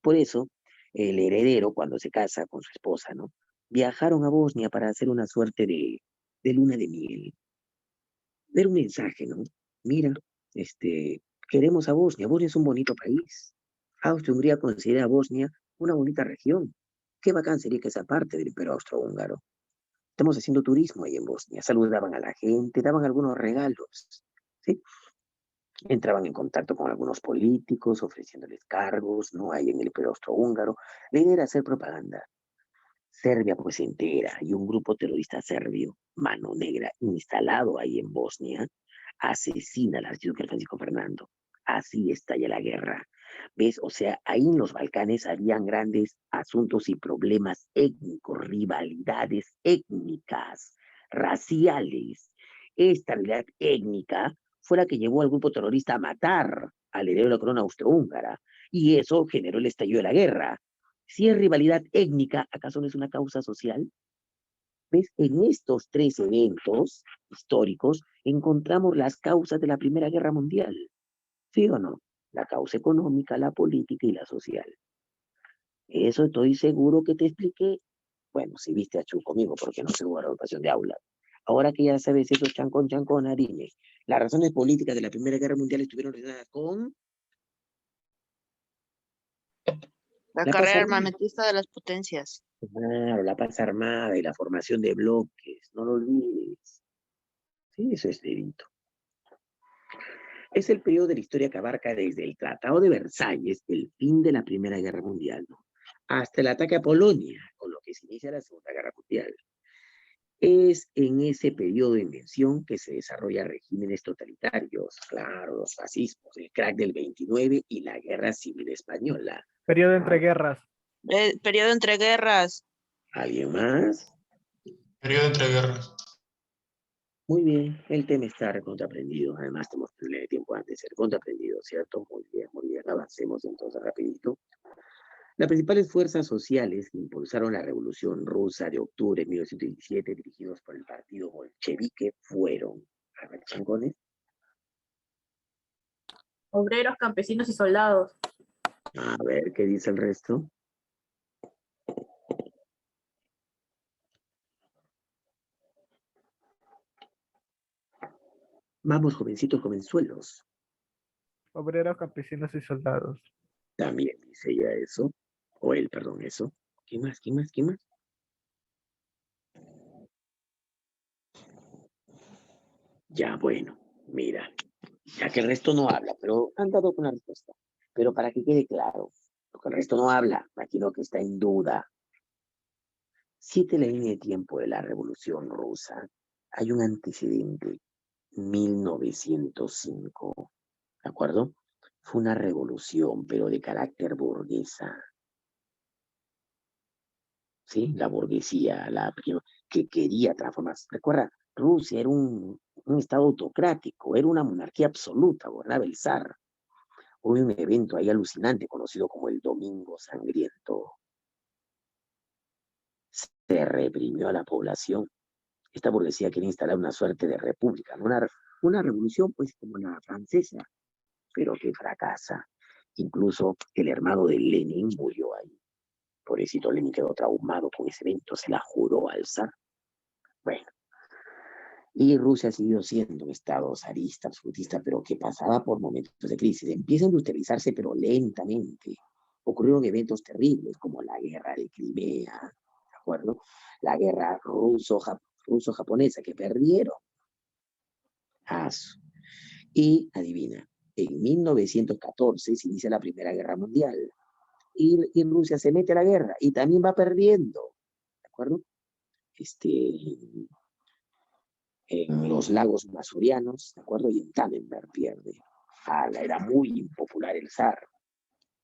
Speaker 1: Por eso, el heredero, cuando se casa con su esposa, ¿no? Viajaron a Bosnia para hacer una suerte de luna de miel. Ver un mensaje, ¿no? Mira, queremos a Bosnia. Bosnia es un bonito país. Austria-Hungría considera a Bosnia una bonita región. Qué bacán sería que esa parte del Imperio Austrohúngaro. Estamos haciendo turismo ahí en Bosnia. Saludaban a la gente, daban algunos regalos, ¿sí? Entraban en contacto con algunos políticos, ofreciéndoles cargos, ¿no? Ahí en el Imperio Austrohúngaro. La idea era hacer propaganda. Serbia pues se entera y un grupo terrorista serbio, Mano Negra, instalado ahí en Bosnia, asesina al archiduque Francisco Fernando. Así estalla la guerra. ¿Ves? O sea, ahí en los Balcanes habían grandes asuntos y problemas étnicos, rivalidades étnicas, raciales. Esta rivalidad étnica fue la que llevó al grupo terrorista a matar al heredero de la corona austrohúngara, y eso generó el estallido de la guerra. Si es rivalidad étnica, ¿acaso no es una causa social? ¿Ves? En estos tres eventos históricos encontramos las causas de la Primera Guerra Mundial. ¿Sí o no? La causa económica, la política y la social. Eso estoy seguro que te expliqué. Bueno, si viste a Chu conmigo, porque no se hubo rotación de aula. Ahora que ya sabes eso, chancona, dime. Las razones políticas de la Primera Guerra Mundial estuvieron relacionadas con
Speaker 5: La
Speaker 1: la paz
Speaker 5: carrera
Speaker 1: armada.
Speaker 5: armamentista de las potencias.
Speaker 1: Claro, la paz armada y la formación de bloques. No lo olvides. Sí, eso es delito. Es el periodo de la historia que abarca desde el Tratado de Versalles, el fin de la Primera Guerra Mundial, ¿no?, hasta el ataque a Polonia, con lo que se inicia la Segunda Guerra Mundial. Es en ese periodo de invención que se desarrollan regímenes totalitarios, claro, los fascismos, el crack del 29 y la Guerra Civil Española.
Speaker 3: Periodo entre guerras.
Speaker 5: Periodo entre guerras.
Speaker 1: ¿Alguien más?
Speaker 4: Periodo entre guerras.
Speaker 1: Muy bien, el tema está recontraaprendido. Además, tenemos que leer tiempo antes de ser contraaprendido, ¿cierto? Muy bien, avancemos entonces rapidito. Las principales fuerzas sociales que impulsaron la Revolución Rusa de octubre de 1917, dirigidos por el partido bolchevique, fueron, a ver, changones,
Speaker 6: Obreros, campesinos y soldados.
Speaker 1: a ver, ¿qué dice el resto? Vamos, jovencitos, jovenzuelos.
Speaker 3: Obreros, campesinos y soldados.
Speaker 1: También dice ella eso, o él, perdón, eso. ¿Qué más? Ya, bueno, mira, ya que el resto no habla, pero han dado una respuesta. Pero para que quede claro, porque el resto no habla, imagino que está en duda. Siete la línea de tiempo de la Revolución Rusa. Hay un antecedente, 1905, ¿de acuerdo? Fue una revolución, pero de carácter burguesa. ¿Sí? La burguesía, que quería transformarse. Recuerda, Rusia era un estado autocrático, era una monarquía absoluta, gobernaba el zar. Hubo un evento ahí alucinante conocido como el Domingo Sangriento. Se reprimió a la población. Esta burguesía quería instalar una suerte de república, ¿no? Una revolución pues como la francesa, pero que fracasa. Incluso el hermano de Lenin murió ahí. Pobrecito Lenin quedó traumado con ese evento, se la juró al zar. Bueno, y Rusia siguió siendo un estado zarista, absolutista, pero que pasaba por momentos de crisis. Empieza a industrializarse, pero lentamente. Ocurrieron eventos terribles como la guerra de Crimea, ¿de acuerdo? La guerra ruso-japonesa que perdieron. Y adivina, en 1914 se inicia la Primera Guerra Mundial y Rusia se mete a la guerra y también va perdiendo, ¿de acuerdo? En los lagos masurianos, ¿de acuerdo? Y en Tannenberg pierde. Era muy impopular el zar,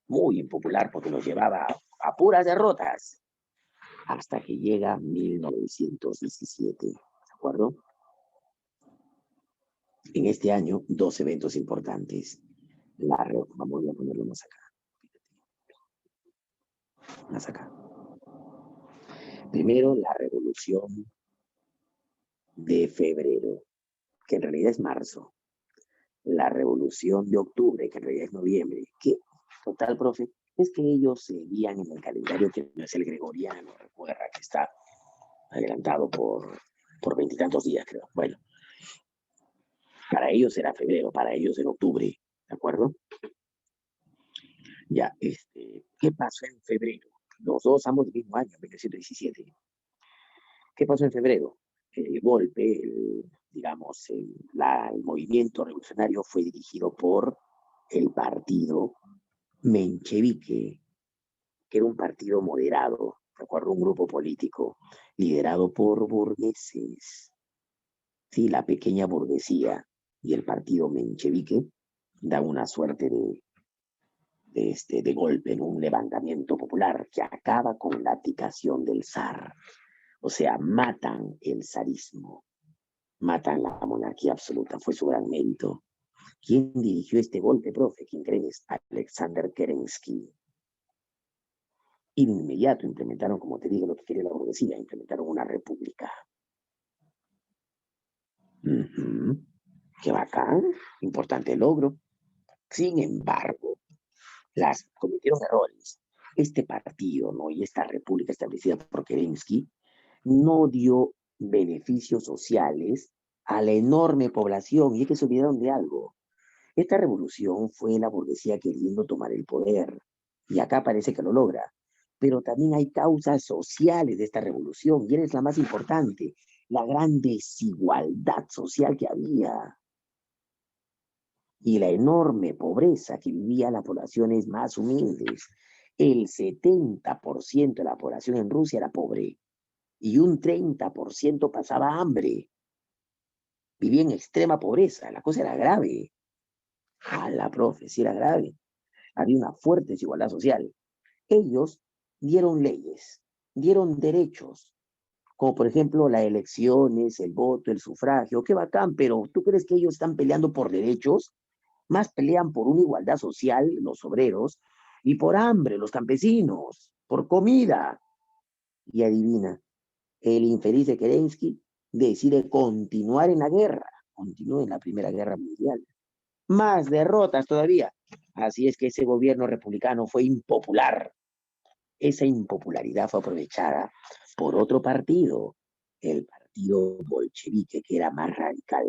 Speaker 1: muy impopular porque nos llevaba a puras derrotas hasta que llega 1917, ¿de acuerdo? En este año, dos eventos importantes. Vamos a ponerlo más acá. Más acá. Primero, la revolución de febrero, que en realidad es marzo. La revolución de octubre, que en realidad es noviembre. ¿Qué? Total, profe, es que ellos seguían en el calendario que no es el gregoriano, recuerda que está adelantado por veintitantos días, creo. Bueno, para ellos era febrero, para ellos era octubre, ¿de acuerdo? Ya, ¿qué pasó en febrero? Los dos, ambos del mismo año, 1917. ¿Qué pasó en febrero? El golpe, digamos, el movimiento revolucionario fue dirigido por el partido menchevique, que era un partido moderado, ¿de acuerdo? Un grupo político liderado por burgueses. Sí, la pequeña burguesía y el partido menchevique dan una suerte de golpe, ¿no? Un levantamiento popular que acaba con la abdicación del zar. O sea, matan el zarismo, matan la monarquía absoluta. Fue su gran mérito. ¿Quién dirigió este golpe, profe? ¿Quién crees? Alexander Kerensky. Y de inmediato implementaron, como te digo, lo que quería la burguesía, implementaron una república. Qué bacán, importante logro. Sin embargo, cometieron errores. Este partido, ¿no? Y esta república establecida por Kerensky no dio beneficios sociales a la enorme población. Y es que se olvidaron de algo. Esta revolución fue la burguesía queriendo tomar el poder. Y acá parece que lo logra. Pero también hay causas sociales de esta revolución. Y es la más importante. La gran desigualdad social que había. Y la enorme pobreza que vivía las poblaciones más humildes. El 70% de la población en Rusia era pobre y un 30% pasaba hambre. Vivía en extrema pobreza, la cosa era grave. La profe, sí era grave. Había una fuerte desigualdad social. Ellos dieron leyes, dieron derechos, como por ejemplo las elecciones, el voto, el sufragio. Qué bacán, pero ¿tú crees que ellos están peleando por derechos? Más pelean por una igualdad social, los obreros, y por hambre, los campesinos, por comida. Y adivina, el infeliz de Kerensky decide continuar en la guerra, continúa en la Primera Guerra Mundial. Más derrotas todavía. Así es que ese gobierno republicano fue impopular. Esa impopularidad fue aprovechada por otro partido, el partido bolchevique, que era más radical.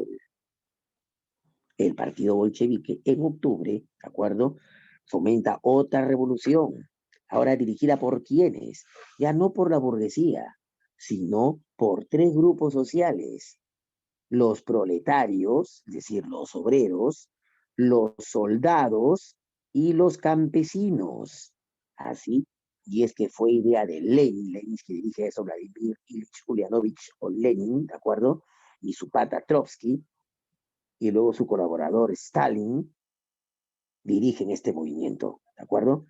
Speaker 1: El partido bolchevique en octubre, ¿de acuerdo? Fomenta otra revolución, ahora dirigida por quienes, ya no por la burguesía, sino por tres grupos sociales: los proletarios, es decir, los obreros, los soldados y los campesinos. Así, y es que fue idea de Lenin que dirige eso, Vladimir Ilich Ulyanovich o Lenin, ¿de acuerdo? Y su pata Trotsky, y luego su colaborador Stalin, dirigen este movimiento, ¿de acuerdo?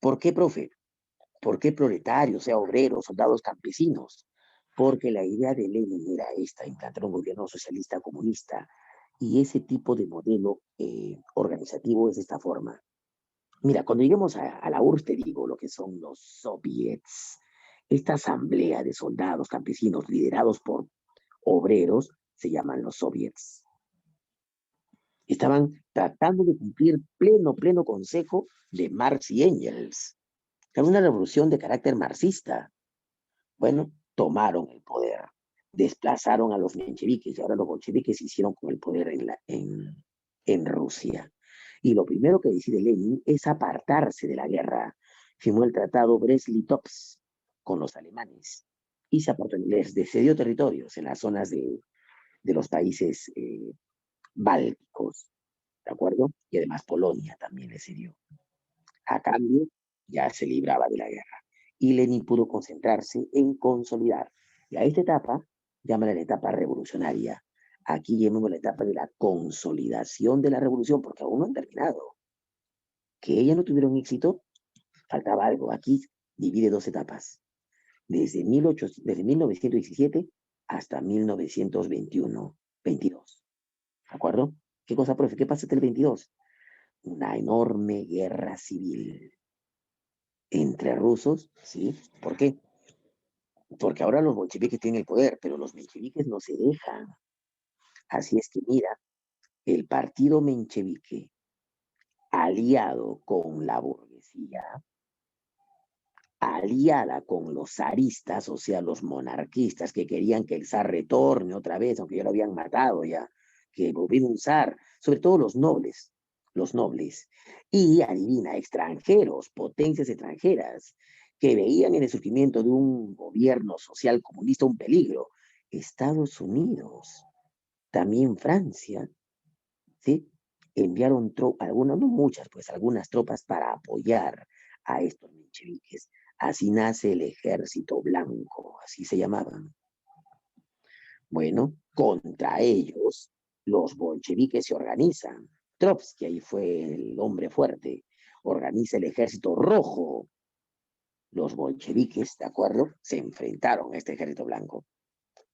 Speaker 1: ¿Por qué, profe? ¿Por qué proletarios, sea obreros, soldados, campesinos? Porque la idea de Lenin era esta: implantar un gobierno socialista comunista, y ese tipo de modelo organizativo es de esta forma. Mira, cuando lleguemos a la URSS te digo lo que son los soviets. Esta asamblea de soldados campesinos liderados por obreros se llaman los soviets. Estaban tratando de cumplir pleno consejo de Marx y Engels. Era una revolución de carácter marxista. Bueno, tomaron el poder, desplazaron a los mencheviques y ahora los bolcheviques se hicieron con el poder en Rusia. Y lo primero que decide Lenin es apartarse de la guerra. Firmó el tratado Brest-Litovsk con los alemanes y se apartó, les cedió territorios en las zonas de los países bálticos, ¿de acuerdo? Y además Polonia también le cedió. A cambio, ya se libraba de la guerra. Y Lenin pudo concentrarse en consolidar. Y a esta etapa, llaman la etapa revolucionaria. Aquí llamamos la etapa de la consolidación de la revolución, porque aún no han terminado. Que ellas no tuvieron éxito, faltaba algo. Aquí divide dos etapas. Desde 1917 hasta 1921, 22. ¿De acuerdo? ¿Qué cosa, profe? ¿Qué pasa hasta el 22? Una enorme guerra civil entre rusos, ¿sí? ¿Por qué? Porque ahora los bolcheviques tienen el poder, pero los mencheviques no se dejan. Así es que mira, el partido menchevique, aliado con la burguesía, aliada con los zaristas, o sea, los monarquistas que querían que el zar retorne otra vez, aunque ya lo habían matado ya, que volviera un zar, sobre todo los nobles, y adivina, extranjeros, potencias extranjeras, que veían en el surgimiento de un gobierno social comunista un peligro. Estados Unidos, también Francia, ¿sí? Enviaron algunas, no muchas, pues algunas tropas para apoyar a estos mencheviques. Así nace el Ejército Blanco, así se llamaban. Bueno, contra ellos, los bolcheviques se organizan. Trotsky, ahí fue el hombre fuerte, organiza el Ejército Rojo. Los bolcheviques, ¿de acuerdo?, se enfrentaron a este Ejército Blanco.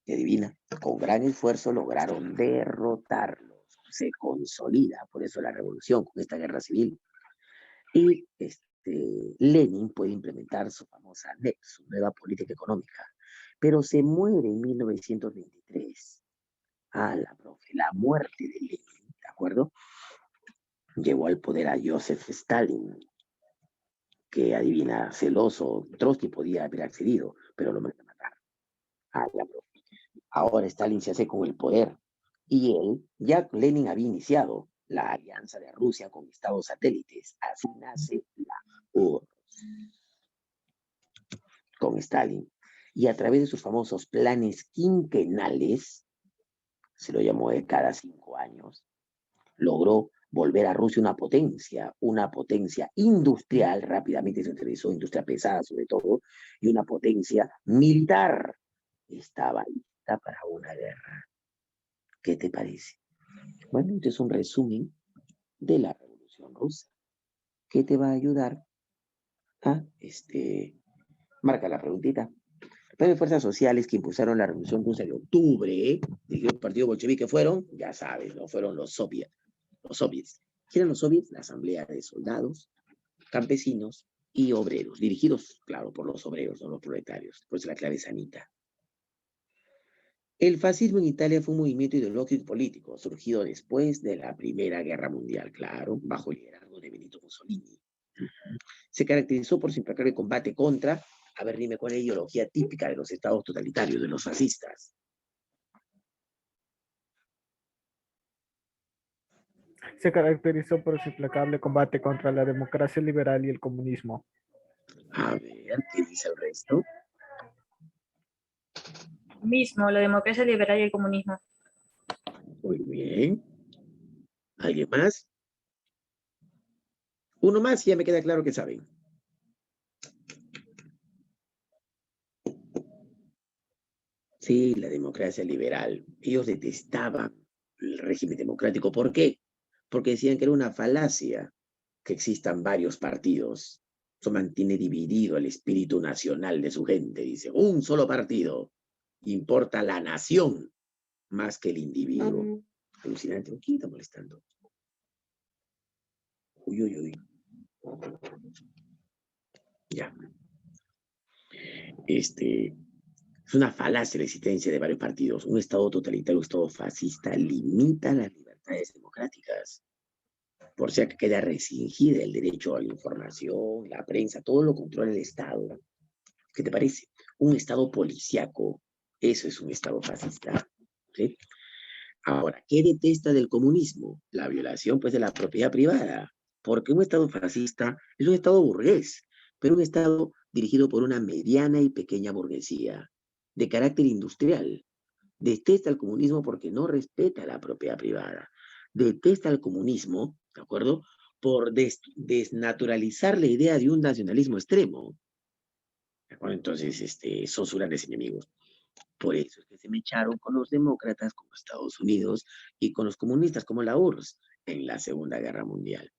Speaker 1: Y adivina, con gran esfuerzo lograron derrotarlos. Se consolida, por eso la revolución, con esta guerra civil. Y Lenin puede implementar su famosa NEP, su nueva política económica, pero se muere en 1923. La muerte de Lenin, ¿de acuerdo?, llevó al poder a Joseph Stalin, que adivina, celoso, Trotsky podía haber accedido, pero lo manda a matar. Ahora Stalin se hace con el poder, y ya Lenin había iniciado la alianza de Rusia con estados satélites. Así nace la URSS con Stalin. Y a través de sus famosos planes quinquenales, se lo llamó de cada 5 años, logró volver a Rusia una potencia industrial, rápidamente se utilizó industria pesada sobre todo, y una potencia militar. Estaba lista para una guerra. ¿Qué te parece? Bueno, este es un resumen de la Revolución Rusa. ¿Qué te va a ayudar a marca la preguntita? Las fuerzas sociales que impulsaron la Revolución Rusa de octubre, dirigido el partido bolchevique, fueron, ya sabes, no fueron los soviets. Los soviets. ¿Qué eran los soviets? La asamblea de soldados, campesinos y obreros, dirigidos, claro, por los obreros, no los proletarios. Por eso la clave es sanita. El fascismo en Italia fue un movimiento ideológico y político, surgido después de la Primera Guerra Mundial, claro, bajo el liderazgo de Benito Mussolini. Se caracterizó por su implacable combate contra, a ver, dime cuál es la ideología típica de los estados totalitarios, de los fascistas.
Speaker 3: Se caracterizó por su implacable combate contra la democracia liberal y el comunismo.
Speaker 1: A ver, ¿qué dice el resto?
Speaker 6: Mismo, la democracia liberal y el comunismo.
Speaker 1: Muy bien. ¿Alguien más? Uno más y ya me queda claro que saben. Sí, la democracia liberal. Ellos detestaban el régimen democrático. ¿Por qué? Porque decían que era una falacia que existan varios partidos. Eso mantiene dividido el espíritu nacional de su gente. Dice, un solo partido. Importa la nación más que el individuo. Alucinante. ¿Quién está molestando? Uy, uy, uy. Ya. Es una falacia la existencia de varios partidos. Un Estado totalitario, un Estado fascista, limita las libertades democráticas. Por si que queda restringida el derecho a la información, la prensa, todo lo controla el Estado. ¿Qué te parece? Un Estado policíaco, eso es un Estado fascista. ¿Sí? Ahora, ¿qué detesta del comunismo? La violación, pues, de la propiedad privada. Porque un Estado fascista es un Estado burgués, pero un Estado dirigido por una mediana y pequeña burguesía, de carácter industrial. Detesta el comunismo porque no respeta la propiedad privada. Detesta el comunismo, ¿de acuerdo?, por desnaturalizar la idea de un nacionalismo extremo. ¿De acuerdo? Entonces, son sus grandes enemigos. Por eso es que se me echaron con los demócratas como Estados Unidos y con los comunistas como la URSS en la Segunda Guerra Mundial.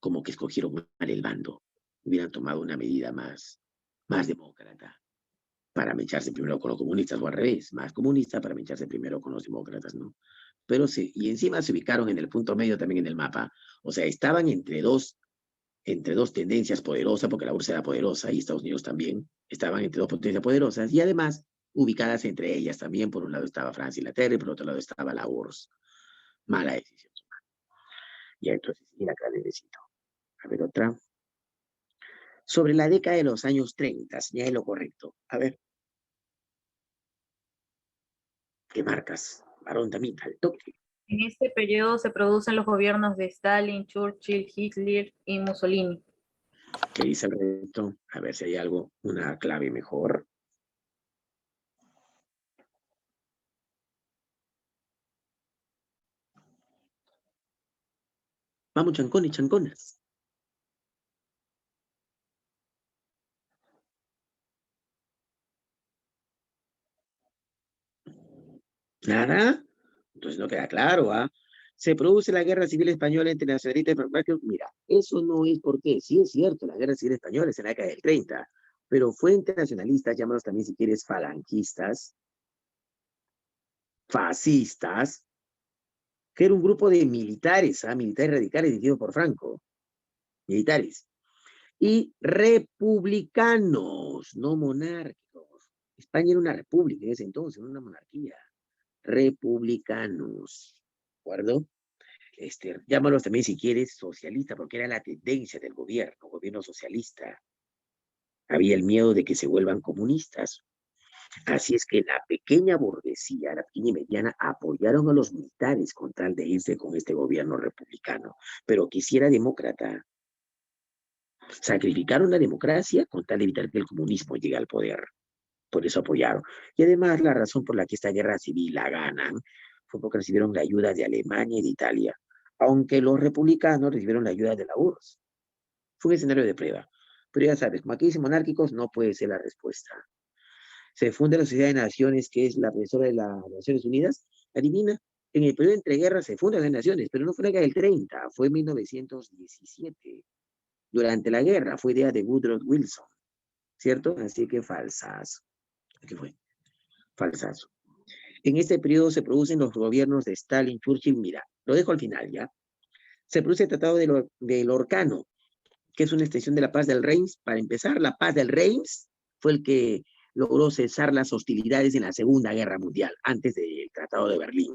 Speaker 1: Como que escogieron mal el bando. Hubieran tomado una medida más demócrata para mecharse primero con los comunistas o al revés, más comunista para mecharse primero con los demócratas, ¿no? Pero sí, y encima se ubicaron en el punto medio también en el mapa. O sea, estaban entre dos tendencias poderosas, porque la URSS era poderosa y Estados Unidos también, estaban entre dos potencias poderosas y además ubicadas entre ellas también. Por un lado estaba Francia y Inglaterra y por otro lado estaba la URSS. Mala decisión. Y entonces, mira acá necesito. A ver, otra. Sobre la década de los años 30, señale lo correcto. A ver. ¿Qué marcas? Varón también, al toque.
Speaker 6: En este periodo se producen los gobiernos de Stalin, Churchill, Hitler y Mussolini.
Speaker 1: ¿Qué dice el resto? A ver si hay algo, una clave mejor. Vamos, chancones, chanconas. Nada. Entonces no queda claro, ¿ah? Se produce la guerra civil española entre nacionalistas y pragmáticos. Mira, eso no es porque, sí es cierto, la guerra civil española es en la década del 30, pero fue entre nacionalistas, llámalos también si quieres falangistas, fascistas, que era un grupo de militares, militares radicales dirigidos por Franco, militares, y republicanos, no monárquicos. España era una república en ese entonces, no una monarquía. Republicanos, ¿de acuerdo? Llámalos también si quieres socialista, porque era la tendencia del gobierno socialista. Había el miedo de que se vuelvan comunistas. Así es que la pequeña burguesía, la pequeña y mediana, apoyaron a los militares con tal de irse con este gobierno republicano. Pero quisiera demócrata. Sacrificaron la democracia con tal de evitar que el comunismo llegue al poder. Por eso apoyaron. Y además la razón por la que esta guerra civil la ganan fue porque recibieron la ayuda de Alemania y de Italia, aunque los republicanos recibieron la ayuda de la URSS. Fue un escenario de prueba. Pero ya sabes, como aquí dicen monárquicos, no puede ser la respuesta. Se funda la Sociedad de Naciones, que es la profesora de las Naciones Unidas. Adivina, en el periodo entre guerras se fundan las naciones, pero no fue la guerra del 30, fue en 1917. Durante la guerra fue idea de Woodrow Wilson, ¿cierto? Así que falsazo. ¿Qué fue? Falsazo. En este periodo se producen los gobiernos de Stalin, Churchill, mira, lo dejo al final ya. Se produce el Tratado del Orcano, que es una extensión de la Paz del Reims. Para empezar, la Paz del Reims fue el que logró cesar las hostilidades en la Segunda Guerra Mundial, antes del Tratado de Berlín.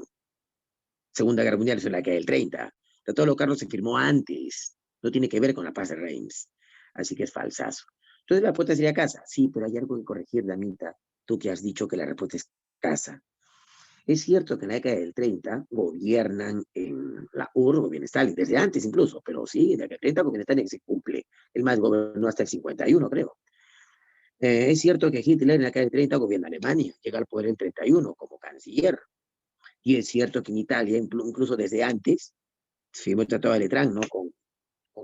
Speaker 1: Segunda Guerra Mundial es en la que del 30. El Tratado de Locarno se firmó antes, no tiene que ver con la Paz de Reims, así que es falsazo. Entonces la respuesta sería casa. Sí, pero hay algo que corregir, Damita, tú que has dicho que la respuesta es casa. Es cierto que en la década del 30 gobiernan en la URSS, gobierna Stalin, desde antes incluso, pero sí, en la década del 30 gobierna Stalin, se cumple. El más gobernó hasta el 51, creo. Es cierto que Hitler en la década del 30 gobierna Alemania, llega al poder en el 31 como canciller. Y es cierto que en Italia, incluso desde antes, firmó el Tratado de Letrán, ¿no? Con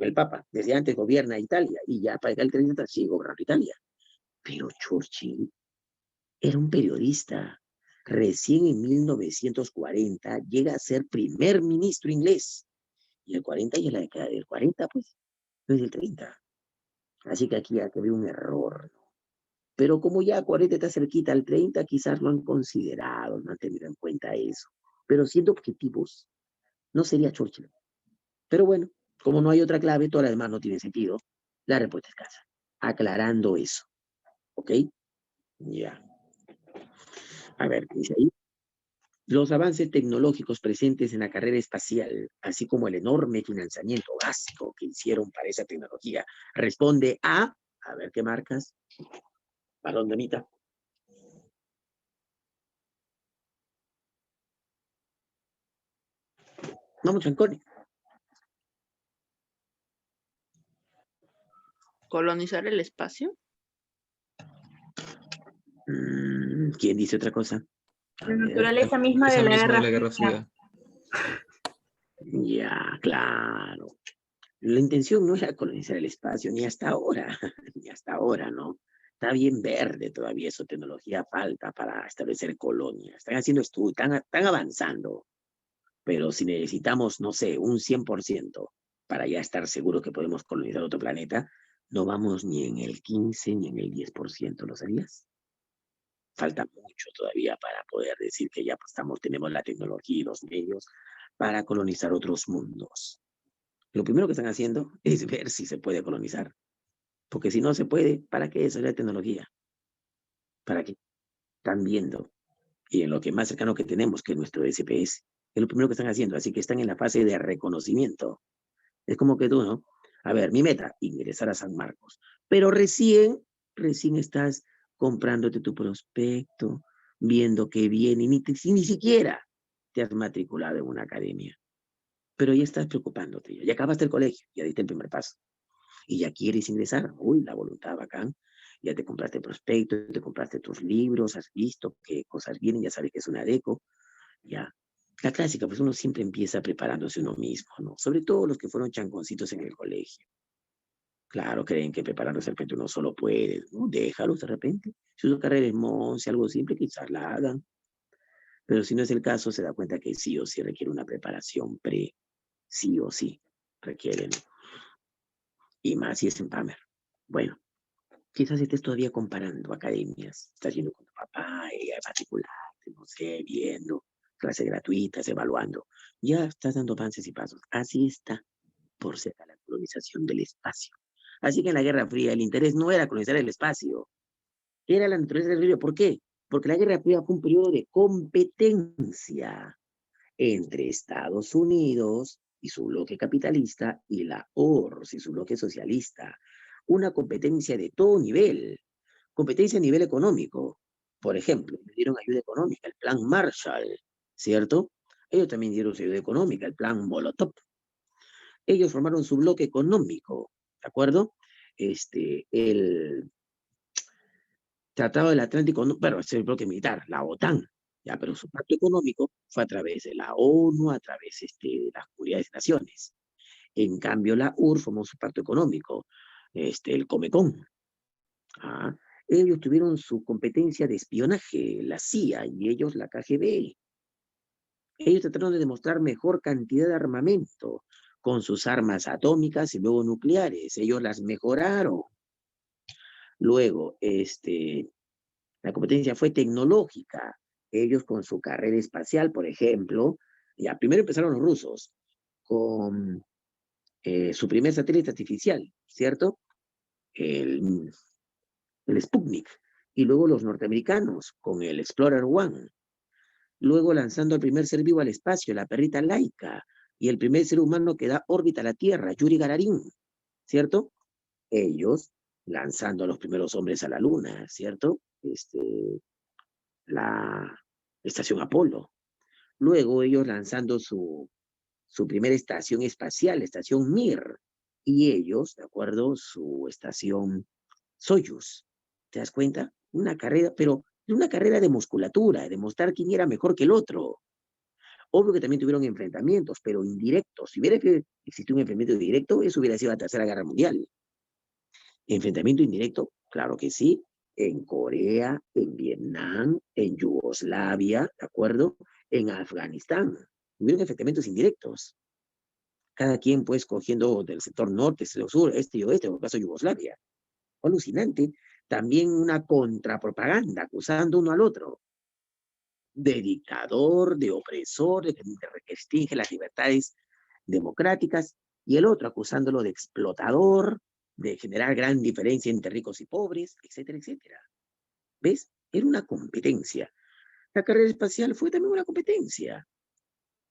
Speaker 1: el Papa. Desde antes gobierna Italia y ya para el 30 sigue gobernando Italia. Pero Churchill era un periodista. Recién en 1940 llega a ser primer ministro inglés. Y el 40 y en la década del 40, pues, no es el 30. Así que aquí hay que ver un error, ¿no? Pero como ya 40 está cerquita al 30, quizás lo han considerado, no han tenido en cuenta eso. Pero siendo objetivos, no sería Churchill. Pero bueno, como no hay otra clave, todas las demás no tienen sentido. La respuesta es casa. Aclarando eso. ¿Ok? Ya. A ver, ¿qué dice ahí? Los avances tecnológicos presentes en la carrera espacial, así como el enorme financiamiento básico que hicieron para esa tecnología, responde a ver qué marcas, Barón Damita. Vamos, Chanconi.
Speaker 5: ¿Colonizar el espacio?
Speaker 1: ¿Quién dice otra cosa? A
Speaker 6: La
Speaker 1: ver.
Speaker 6: naturaleza misma
Speaker 2: Esa
Speaker 6: de la
Speaker 2: misma
Speaker 6: guerra
Speaker 2: de la Guerra
Speaker 6: fría.
Speaker 2: Fría.
Speaker 1: Ya, claro. La intención no era colonizar el espacio, ni hasta ahora, ni hasta ahora, ¿no? Está bien verde todavía eso, tecnología falta para establecer colonias. Están haciendo estudios, están avanzando, pero si necesitamos, no sé, un 100% para ya estar seguros que podemos colonizar otro planeta, no vamos ni en el 15 ni en el 10%, ¿lo sabías? Falta mucho todavía para poder decir que ya pues, tenemos la tecnología y los medios para colonizar otros mundos. Lo primero que están haciendo es ver si se puede colonizar. Porque si no se puede, ¿para qué eso es la tecnología? ¿Para qué? Están viendo. Y en lo que más cercano que tenemos, que es nuestro SPS, es lo primero que están haciendo. Así que están en la fase de reconocimiento. Es como que tú, ¿no? A ver, mi meta, ingresar a San Marcos. Pero recién estás comprándote tu prospecto, viendo que viene, ni siquiera te has matriculado en una academia. Pero ya estás preocupándote, ya acabaste el colegio, ya diste el primer paso. Y ya quieres ingresar, uy, la voluntad bacán, ya te compraste el prospecto, te compraste tus libros, has visto qué cosas vienen, ya sabes que es una deco, ya. La clásica, pues uno siempre empieza preparándose uno mismo, ¿no? Sobre todo los que fueron chanconcitos en el colegio. Claro, creen que preparándose de repente uno solo puede, ¿no? Déjalos de repente. Si su carrera es monce, algo simple, quizás la hagan. Pero si no es el caso, se da cuenta que sí o sí requiere una preparación sí o sí requiere, ¿no? Y más si es en PAMER. Bueno, quizás estés todavía comparando academias, estás yendo con tu papá, ella particular, no sé, viendo clases gratuitas, evaluando. Ya estás dando avances y pasos. Así está por cerca la colonización del espacio. Así que en la Guerra Fría el interés no era colonizar el espacio, era la naturaleza del río. ¿Por qué? Porque la Guerra Fría fue un periodo de competencia entre Estados Unidos y su bloque capitalista y la URSS y su bloque socialista. Una competencia de todo nivel, competencia a nivel económico. Por ejemplo, le dieron ayuda económica, el plan Marshall, ¿cierto? Ellos también dieron su ayuda económica, el plan Molotov. Ellos formaron su bloque económico, ¿de acuerdo? El Tratado del Atlántico, pero es el bloque militar, la OTAN, ya, pero su pacto económico fue a través de la ONU, a través de las comunidades de naciones. En cambio, la URSS formó su pacto económico, el Comecon. ¿Ah? Ellos tuvieron su competencia de espionaje, la CIA, y ellos la KGB. Ellos trataron de demostrar mejor cantidad de armamento con sus armas atómicas y luego nucleares. Ellos las mejoraron. Luego, la competencia fue tecnológica. Ellos con su carrera espacial, por ejemplo, ya primero empezaron los rusos con su primer satélite artificial, ¿cierto? El Sputnik. Y luego los norteamericanos con el Explorer One. Luego lanzando al primer ser vivo al espacio, la perrita Laika. Y el primer ser humano que da órbita a la Tierra, Yuri Gagarin, ¿cierto? Ellos lanzando a los primeros hombres a la Luna, ¿cierto? La estación Apolo. Luego ellos lanzando su primera estación espacial, la estación Mir. Y ellos, ¿de acuerdo? Su estación Soyuz. ¿Te das cuenta? Una carrera, pero una carrera de musculatura, de demostrar quién era mejor que el otro. Obvio que también tuvieron enfrentamientos, pero indirectos. Si hubiera que existir un enfrentamiento directo, eso hubiera sido la Tercera Guerra Mundial. Enfrentamiento indirecto, claro que sí, en Corea, en Vietnam, en Yugoslavia, ¿de acuerdo? En Afganistán. Hubieron enfrentamientos indirectos. Cada quien, pues, cogiendo del sector norte, sur, este y oeste, en el caso de Yugoslavia. Alucinante. También una contrapropaganda, acusando uno al otro de dictador, de opresor, de que restringe las libertades democráticas, y el otro acusándolo de explotador, de generar gran diferencia entre ricos y pobres, etcétera, etcétera. ¿Ves? Era una competencia. La carrera espacial fue también una competencia.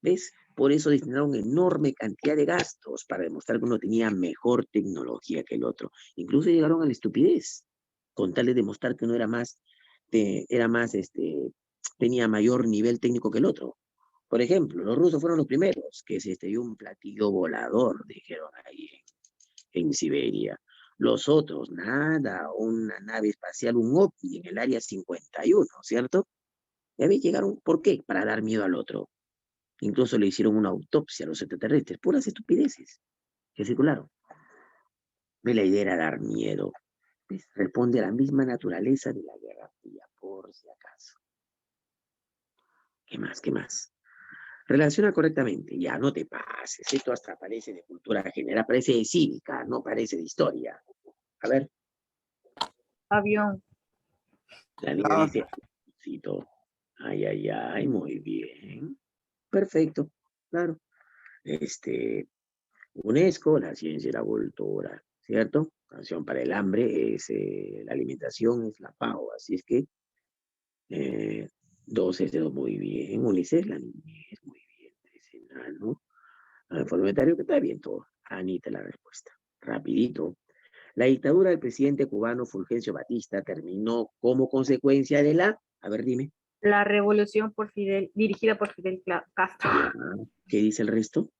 Speaker 1: ¿Ves? Por eso destinaron enorme cantidad de gastos para demostrar que uno tenía mejor tecnología que el otro. Incluso llegaron a la estupidez, con tal de demostrar que uno tenía mayor nivel técnico que el otro. Por ejemplo, los rusos fueron los primeros que se estrelló un platillo volador, dijeron ahí en Siberia. Los otros, nada, una nave espacial, un OVNI en el área 51, ¿cierto? Y a veces llegaron, ¿por qué? Para dar miedo al otro. Incluso le hicieron una autopsia a los extraterrestres, puras estupideces que circularon. La idea era dar miedo. ¿Ves? Responde a la misma naturaleza de la Guerra Fría, por si acaso. ¿Qué más? ¿Qué más? Relaciona correctamente, ya no te pases, esto hasta parece de cultura general, parece de cívica, no parece de historia. A ver,
Speaker 6: Avión.
Speaker 1: la niña dice, cito, ay, ay, ay, muy bien, perfecto, claro. UNESCO, la ciencia y la cultura, ¿cierto? Acción para el hambre es la alimentación, es la FAO, así es que 12 de muy bien, Ulises, la niñez, muy bien, 13 enano. Formetario, que está bien todo. Anita la respuesta. Rapidito. La dictadura del presidente cubano Fulgencio Batista terminó como consecuencia de la... A ver, dime.
Speaker 6: La revolución dirigida por Fidel Castro.
Speaker 1: ¿Qué dice el resto?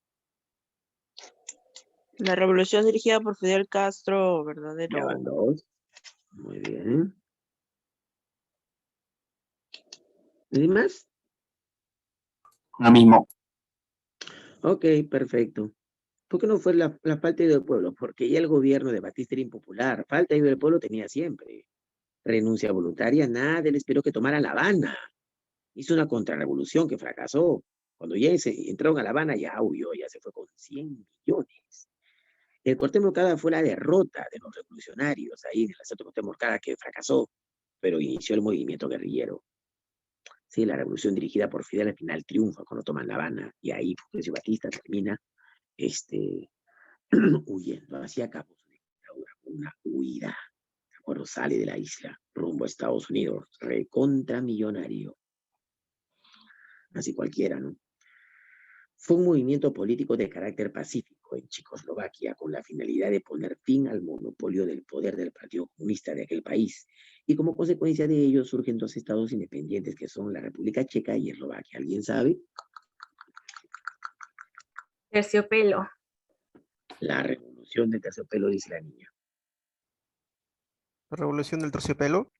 Speaker 2: La revolución dirigida por Fidel Castro, verdadero.
Speaker 1: Ya van dos. Muy bien. ¿Y más?
Speaker 8: Lo mismo.
Speaker 1: Ok, perfecto. ¿Por qué no fue la falta de ayuda del pueblo? Porque ya el gobierno de Batista era impopular. Falta de ayuda del pueblo tenía siempre. Renuncia voluntaria, nada, él esperó que tomara La Habana. Hizo una contrarrevolución que fracasó. Cuando ya entraron a La Habana, ya huyó, ya se fue con 100 millones. El Cuartel Moncada fue la derrota de los revolucionarios ahí en el asalto Cuartel Moncada que fracasó, pero inició el movimiento guerrillero. Sí, la revolución dirigida por Fidel al final triunfa cuando toman La Habana y ahí Fulgencio Batista termina huyendo. Así acabó su dictadura, una huida. ¿De acuerdo? Sale de la isla rumbo a Estados Unidos, recontramillonario. Así cualquiera, ¿no? Fue un movimiento político de carácter pacífico en Checoslovaquia con la finalidad de poner fin al monopolio del poder del Partido Comunista de aquel país. Y como consecuencia de ello surgen dos estados independientes que son la República Checa y Eslovaquia. ¿Alguien sabe?
Speaker 6: Terciopelo.
Speaker 1: La revolución del terciopelo, dice la niña.
Speaker 7: La revolución del terciopelo.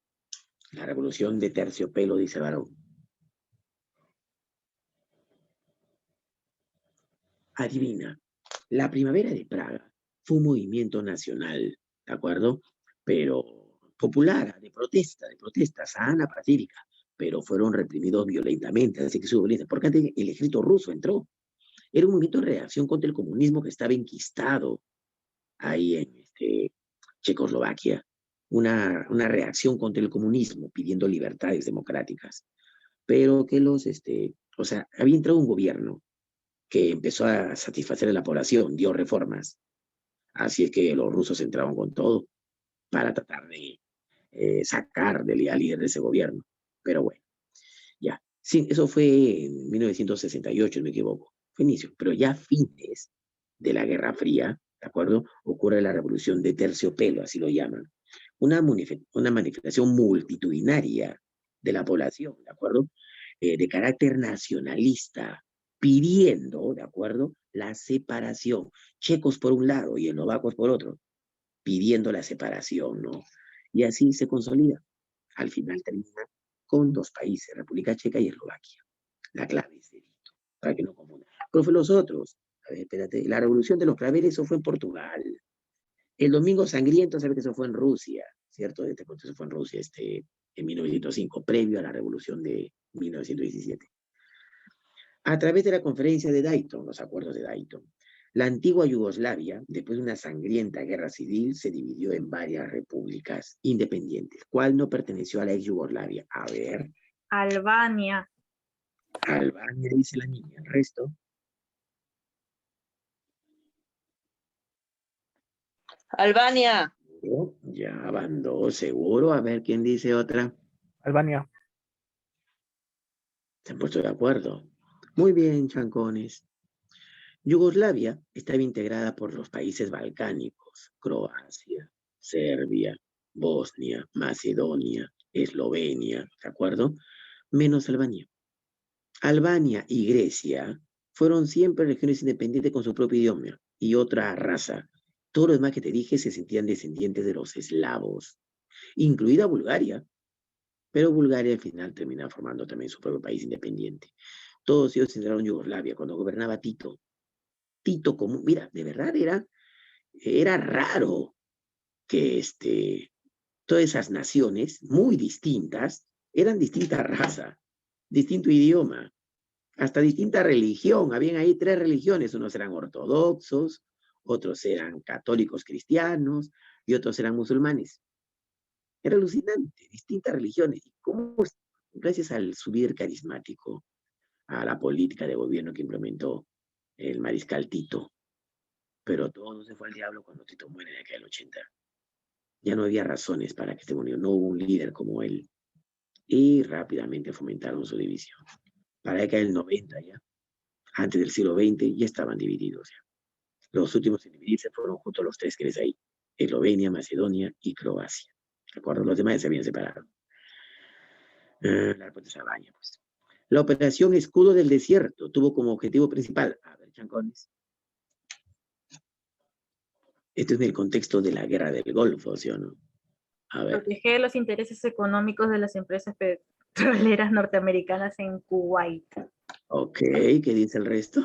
Speaker 1: La revolución de terciopelo, dice el varón. Adivina, la primavera de Praga fue un movimiento nacional, ¿de acuerdo? Pero popular, de protesta, sana, pacífica, pero fueron reprimidos violentamente, así que hubo violencia, porque antes el ejército ruso entró. Era un movimiento de reacción contra el comunismo que estaba enquistado ahí en Checoslovaquia, una reacción contra el comunismo, pidiendo libertades democráticas, pero que o sea, había entrado un gobierno que empezó a satisfacer a la población, dio reformas. Así es que los rusos entraban con todo para tratar de sacar al líder de ese gobierno. Pero bueno, ya. Sí, eso fue en 1968, no me equivoco. Fue inicio, pero ya a fines de la Guerra Fría, ¿de acuerdo? Ocurre la revolución de terciopelo, así lo llaman. Una manifestación multitudinaria de la población, ¿de acuerdo? De carácter nacionalista, pidiendo, ¿de acuerdo?, la separación. Checos por un lado y eslovacos por otro, pidiendo la separación, ¿no? Y así se consolida. Al final termina con dos países, República Checa y Eslovaquia. La clave es delito, para que no confundan. Pero fue los otros. A ver, espérate, la revolución de los claveles, eso fue en Portugal. El Domingo Sangriento, ¿sabe que eso fue en Rusia? ¿Cierto? Eso fue en Rusia, en 1905, previo a la revolución de 1917. A través de la conferencia de Dayton, los acuerdos de Dayton, la antigua Yugoslavia, después de una sangrienta guerra civil, se dividió en varias repúblicas independientes. ¿Cuál no perteneció a la ex Yugoslavia? A ver.
Speaker 6: Albania.
Speaker 1: Albania, dice la niña. ¿El resto?
Speaker 2: Albania.
Speaker 1: Ya van dos, seguro. A ver, ¿quién dice otra?
Speaker 3: Albania.
Speaker 1: Se han puesto de acuerdo. Muy bien, chancones. Yugoslavia estaba integrada por los países balcánicos, Croacia, Serbia, Bosnia, Macedonia, Eslovenia, ¿de acuerdo? Menos Albania. Albania y Grecia fueron siempre regiones independientes con su propio idioma y otra raza. Todos los demás que te dije se sentían descendientes de los eslavos, incluida Bulgaria. Pero Bulgaria al final termina formando también su propio país independiente. Todos ellos entraron en Yugoslavia cuando gobernaba Tito. Tito común, mira, de verdad era raro que todas esas naciones muy distintas eran distinta raza, distinto idioma, hasta distinta religión. Habían ahí tres religiones, unos eran ortodoxos, otros eran católicos cristianos y otros eran musulmanes. Era alucinante, distintas religiones. ¿Y cómo, gracias al subir carismático, a la política de gobierno que implementó el mariscal Tito, pero todo se fue al diablo cuando Tito muere en la década del 80. Ya no había razones para que esté unido, no hubo un líder como él. Y rápidamente fomentaron su división. Para la década del 90 ya, antes del siglo XX, ya estaban divididos. Ya. Los últimos en dividirse fueron justo los tres que les ahí, Eslovenia, Macedonia y Croacia. ¿De acuerdo? Los demás se habían separado. La respuesta es Albania, pues. La operación Escudo del Desierto tuvo como objetivo principal, a ver, chancones, esto es en el contexto de la guerra del Golfo, ¿sí o no? A ver.
Speaker 6: Proteger los intereses económicos de las empresas petroleras norteamericanas en Kuwait.
Speaker 1: Ok, ¿qué dice el resto?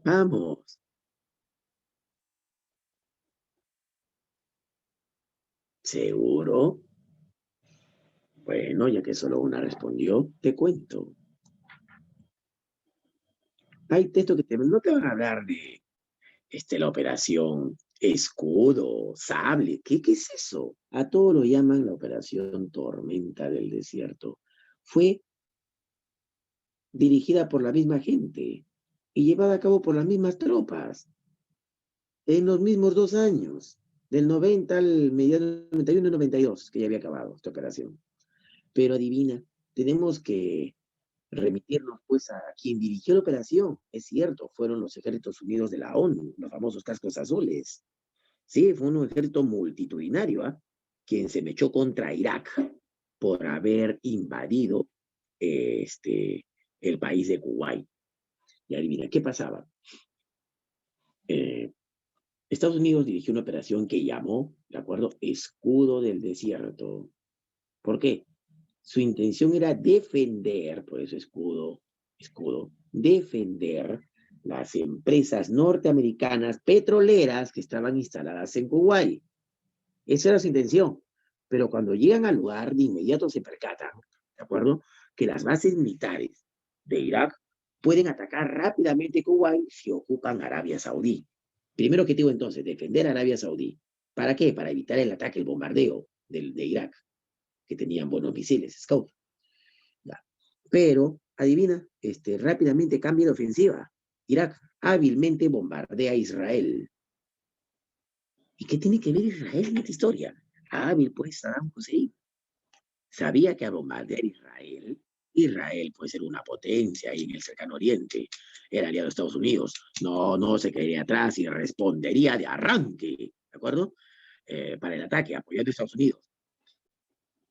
Speaker 1: Vamos. ¿Seguro? Bueno, ya que solo una respondió, te cuento. Hay textos que no te van a hablar de la operación Escudo, Sable. ¿Qué es eso? A todo lo llaman la operación Tormenta del Desierto. Fue dirigida por la misma gente y llevada a cabo por las mismas tropas en los mismos 2 años, del 90 al mediano 91 y 92, que ya había acabado esta operación. Pero adivina, tenemos que remitirnos pues a quien dirigió la operación. Es cierto, fueron los ejércitos unidos de la ONU, los famosos cascos azules. Sí, fue un ejército multitudinario, ¿eh? Quien se mechó contra Irak por haber invadido el país de Kuwait. Y adivina, ¿qué pasaba? Estados Unidos dirigió una operación que llamó, ¿de acuerdo? Escudo del Desierto. ¿Por qué? Su intención era defender, por eso escudo, defender las empresas norteamericanas petroleras que estaban instaladas en Kuwait. Esa era su intención. Pero cuando llegan al lugar, de inmediato se percatan, ¿de acuerdo? Que las bases militares de Irak pueden atacar rápidamente Kuwait si ocupan Arabia Saudí. Primero que digo entonces, defender a Arabia Saudí. ¿Para qué? Para evitar el ataque, el bombardeo de Irak, que tenían buenos misiles, Scout. Ya. Pero, adivina, rápidamente cambia de ofensiva. Irak hábilmente bombardea a Israel. ¿Y qué tiene que ver Israel en esta historia? Hábil, pues, Saddam Hussein. Sabía que al bombardear Israel puede ser una potencia ahí en el cercano oriente. Era aliado de Estados Unidos. No se quedaría atrás y respondería de arranque, ¿de acuerdo? Para el ataque, apoyando a Estados Unidos.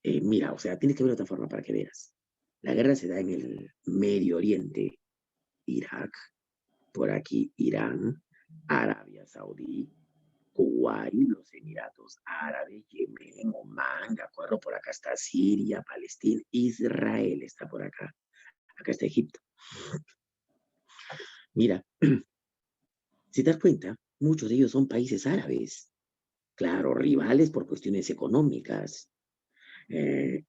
Speaker 1: Mira, o sea, tienes que ver de otra forma para que veas. La guerra se da en el Medio Oriente, Irak, por aquí Irán, Arabia Saudí, Kuwait, los Emiratos Árabes, Yemen, Omán, de acuerdo, por acá está Siria, Palestina, Israel está por acá. Acá está Egipto. Mira, si te das cuenta, muchos de ellos son países árabes. Claro, rivales por cuestiones económicas.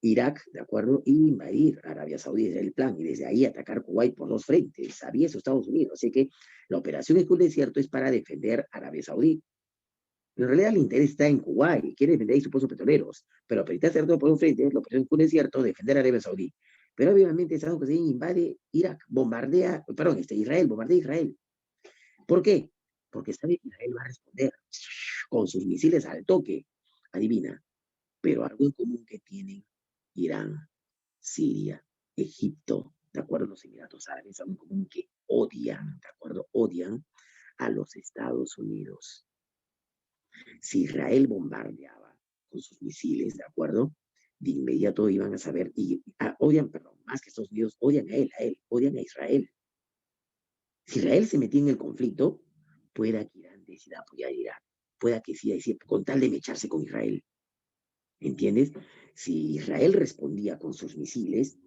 Speaker 1: Irak, ¿de acuerdo? Y invadir Arabia Saudí es el plan, y desde ahí atacar Kuwait por 2 frentes. Sabía eso Estados Unidos. Así que la operación Escudo del Desierto es para defender Arabia Saudí. En realidad el interés está en Kuwait, quiere defender ahí sus pozos petroleros, pero para hacer todo por un frente, la operación Escudo del Desierto, defender Arabia Saudí. Pero obviamente Saddam Hussein invade Irak, Israel, bombardea Israel. ¿Por qué? Porque sabe que Israel va a responder con sus misiles al toque. Adivina. Pero algo en común que tienen Irán, Siria, Egipto, ¿de acuerdo? Los Emiratos Árabes, algo en común que odian, ¿de acuerdo? Odian a los Estados Unidos. Si Israel bombardeaba con sus misiles, ¿de acuerdo? De inmediato iban a saber, más que Estados Unidos, odian odian a Israel. Si Israel se metía en el conflicto, pueda que Irán decida apoyar a Irak, pueda que sí, con tal de mecharse con Israel. ¿Entiendes? Si Israel respondía con sus misiles,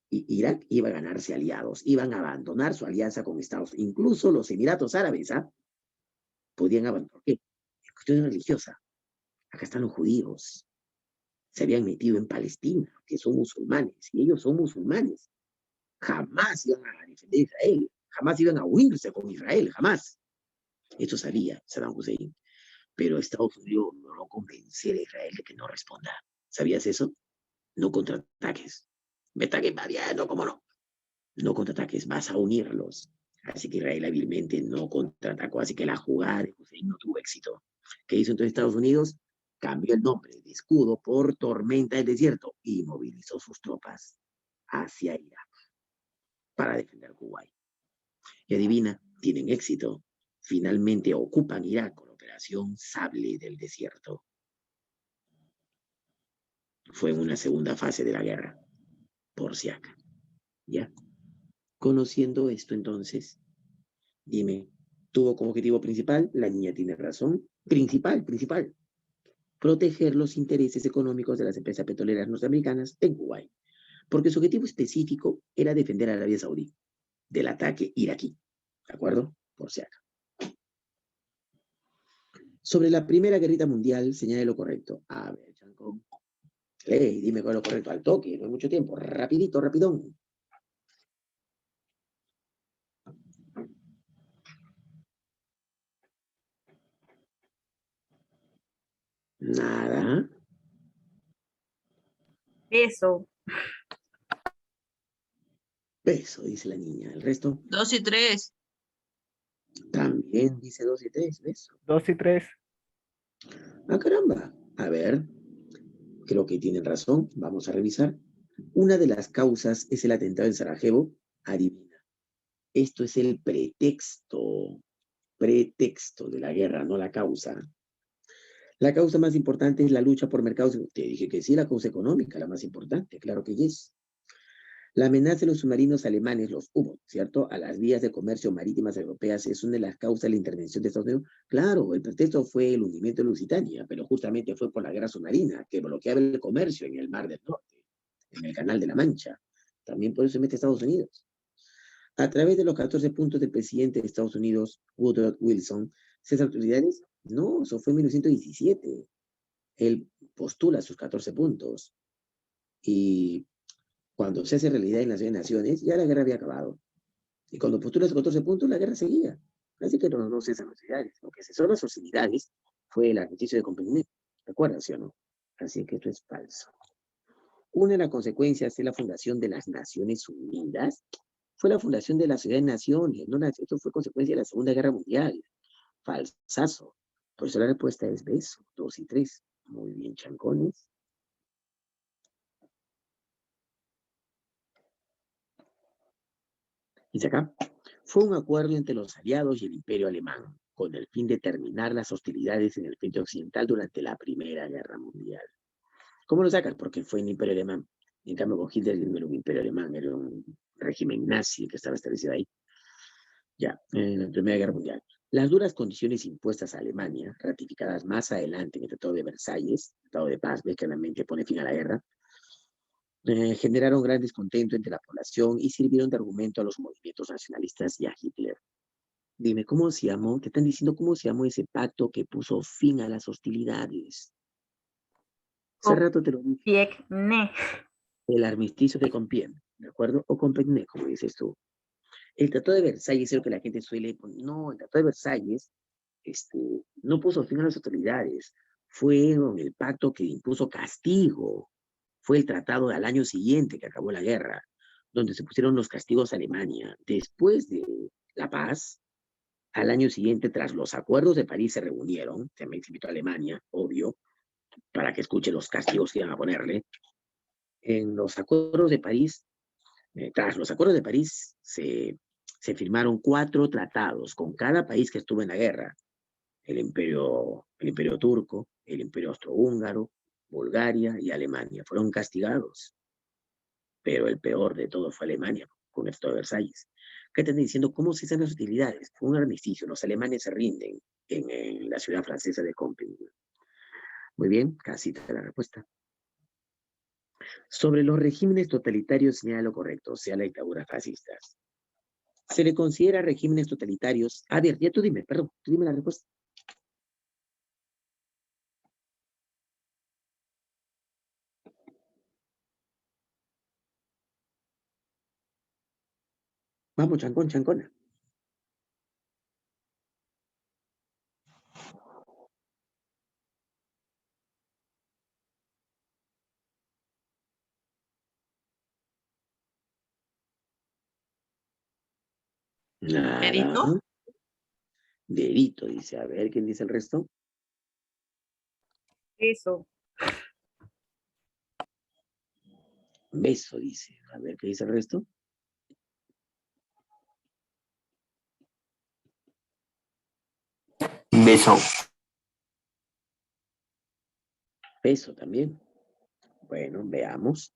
Speaker 1: Irak iba a ganarse aliados, iban a abandonar su alianza con Estados Unidos. Incluso los Emiratos Árabes, podían abandonar. ¿Por qué? Es cuestión religiosa. Acá están los judíos. Se habían metido en Palestina, que son musulmanes, y ellos son musulmanes. Jamás iban a defender a Israel, jamás iban a unirse con Israel, jamás. Esto sabía Saddam Hussein. Pero Estados Unidos no lo convencía a Israel de que no responda. ¿Sabías eso? No contraataques. Me están invadiendo, ¿cómo no? No contraataques, vas a unirlos. Así que Israel hábilmente no contraatacó, así que la jugada de Hussein no tuvo éxito. ¿Qué hizo entonces Estados Unidos? Cambió el nombre de Escudo por Tormenta del Desierto y movilizó sus tropas hacia Irak para defender Kuwait. Y adivina, tienen éxito. Finalmente ocupan Irak con la operación Sable del Desierto. Fue en una segunda fase de la guerra, por si acá. ¿Ya? Conociendo esto entonces, dime, ¿tuvo como objetivo principal? La niña tiene razón. Principal. Proteger los intereses económicos de las empresas petroleras norteamericanas en Kuwait. Porque su objetivo específico era defender a Arabia Saudí del ataque iraquí. ¿De acuerdo? Por si acá. Sobre la Primera Guerrita Mundial, señale lo correcto. A ver, Chancón. Lee, dime cuál es lo correcto, al toque, no hay mucho tiempo, rapidito, rapidón. Nada.
Speaker 6: Eso.
Speaker 1: Beso, dice la niña. El resto
Speaker 5: 2 y 3.
Speaker 1: también dice 2 y 3, beso.
Speaker 3: 2 y 3.
Speaker 1: Ah, caramba. A ver, creo que tienen razón. Vamos a revisar. Una de las causas es el atentado en Sarajevo. Adivina. Esto es el pretexto de la guerra, no la causa. La causa más importante es la lucha por mercados. Te dije que sí, la causa económica, la más importante, claro que es. La amenaza de los submarinos alemanes, los U-boats, ¿cierto? A las vías de comercio marítimas europeas es una de las causas de la intervención de Estados Unidos. Claro, el pretexto fue el hundimiento de Lusitania, pero justamente fue por la guerra submarina que bloqueaba el comercio en el Mar del Norte, en el Canal de la Mancha. También por eso se mete Estados Unidos. A través de los 14 puntos del presidente de Estados Unidos, Woodrow Wilson, ¿esas autoridades? No, eso fue en 1917. Él postula sus 14 puntos. Y cuando se hace realidad en las Naciones, ya la guerra había acabado. Y cuando postula sus 14 puntos, la guerra seguía. Así que no cesan las hostilidades. Lo que cesó las hostilidades fue el armisticio de Compiègne. ¿Recuerdan, sí o no? Así que esto es falso. Una de las consecuencias de la fundación de las Naciones Unidas fue la fundación de la Sociedad de Naciones. No, esto fue consecuencia de la Segunda Guerra Mundial. Falsazo. Por eso la respuesta es beso, 2 y 3. Muy bien, chancones. Dice acá, fue un acuerdo entre los aliados y el Imperio Alemán, con el fin de terminar las hostilidades en el frente occidental durante la Primera Guerra Mundial. ¿Cómo lo sacas? Porque fue el Imperio Alemán. En cambio, con Hitler no era un Imperio Alemán, era un régimen nazi que estaba establecido ahí. Ya, en la Primera Guerra Mundial. Las duras condiciones impuestas a Alemania, ratificadas más adelante en el Tratado de Versalles, Tratado de Paz, ves que realmente pone fin a la guerra, generaron gran descontento entre la población y sirvieron de argumento a los movimientos nacionalistas y a Hitler. Dime, ¿cómo se llamó? Te están diciendo cómo se llamó ese pacto que puso fin a las hostilidades. Hace rato te lo dije.
Speaker 6: Compiègne.
Speaker 1: El armisticio de Compiègne, ¿de acuerdo? O Compiègne, como dices tú. El Tratado de Versalles es lo que la gente suele poner. No, el Tratado de Versalles no puso fin a las hostilidades. Fue el pacto que impuso castigo. Fue el tratado al año siguiente que acabó la guerra, donde se pusieron los castigos a Alemania. Después de la paz, al año siguiente, tras los acuerdos de París, se reunieron, se me invitó a Alemania, obvio, para que escuche los castigos que iban a ponerle. En los acuerdos de París, tras los acuerdos de París, se firmaron 4 tratados con cada país que estuvo en la guerra. El imperio turco, el imperio austrohúngaro, Bulgaria y Alemania. Fueron castigados. Pero el peor de todo fue Alemania, con el Tratado de Versalles. ¿Qué están diciendo? ¿Cómo cesan las hostilidades? Fue un armisticio. Los alemanes se rinden en la ciudad francesa de Compiègne. Muy bien, casi te la respuesta. Sobre los regímenes totalitarios señala lo correcto, o sea, la dictadura fascista. Se le considera regímenes totalitarios. A ver, ya tú dime, perdón, tú dime la respuesta. Vamos, chancón, chancona. Nada.
Speaker 5: ¿Perito?
Speaker 1: Derito, dice. A ver, ¿quién dice el resto?
Speaker 6: Eso.
Speaker 1: Beso, dice. A ver, ¿qué dice el resto?
Speaker 8: Beso.
Speaker 1: Beso también. Bueno, veamos.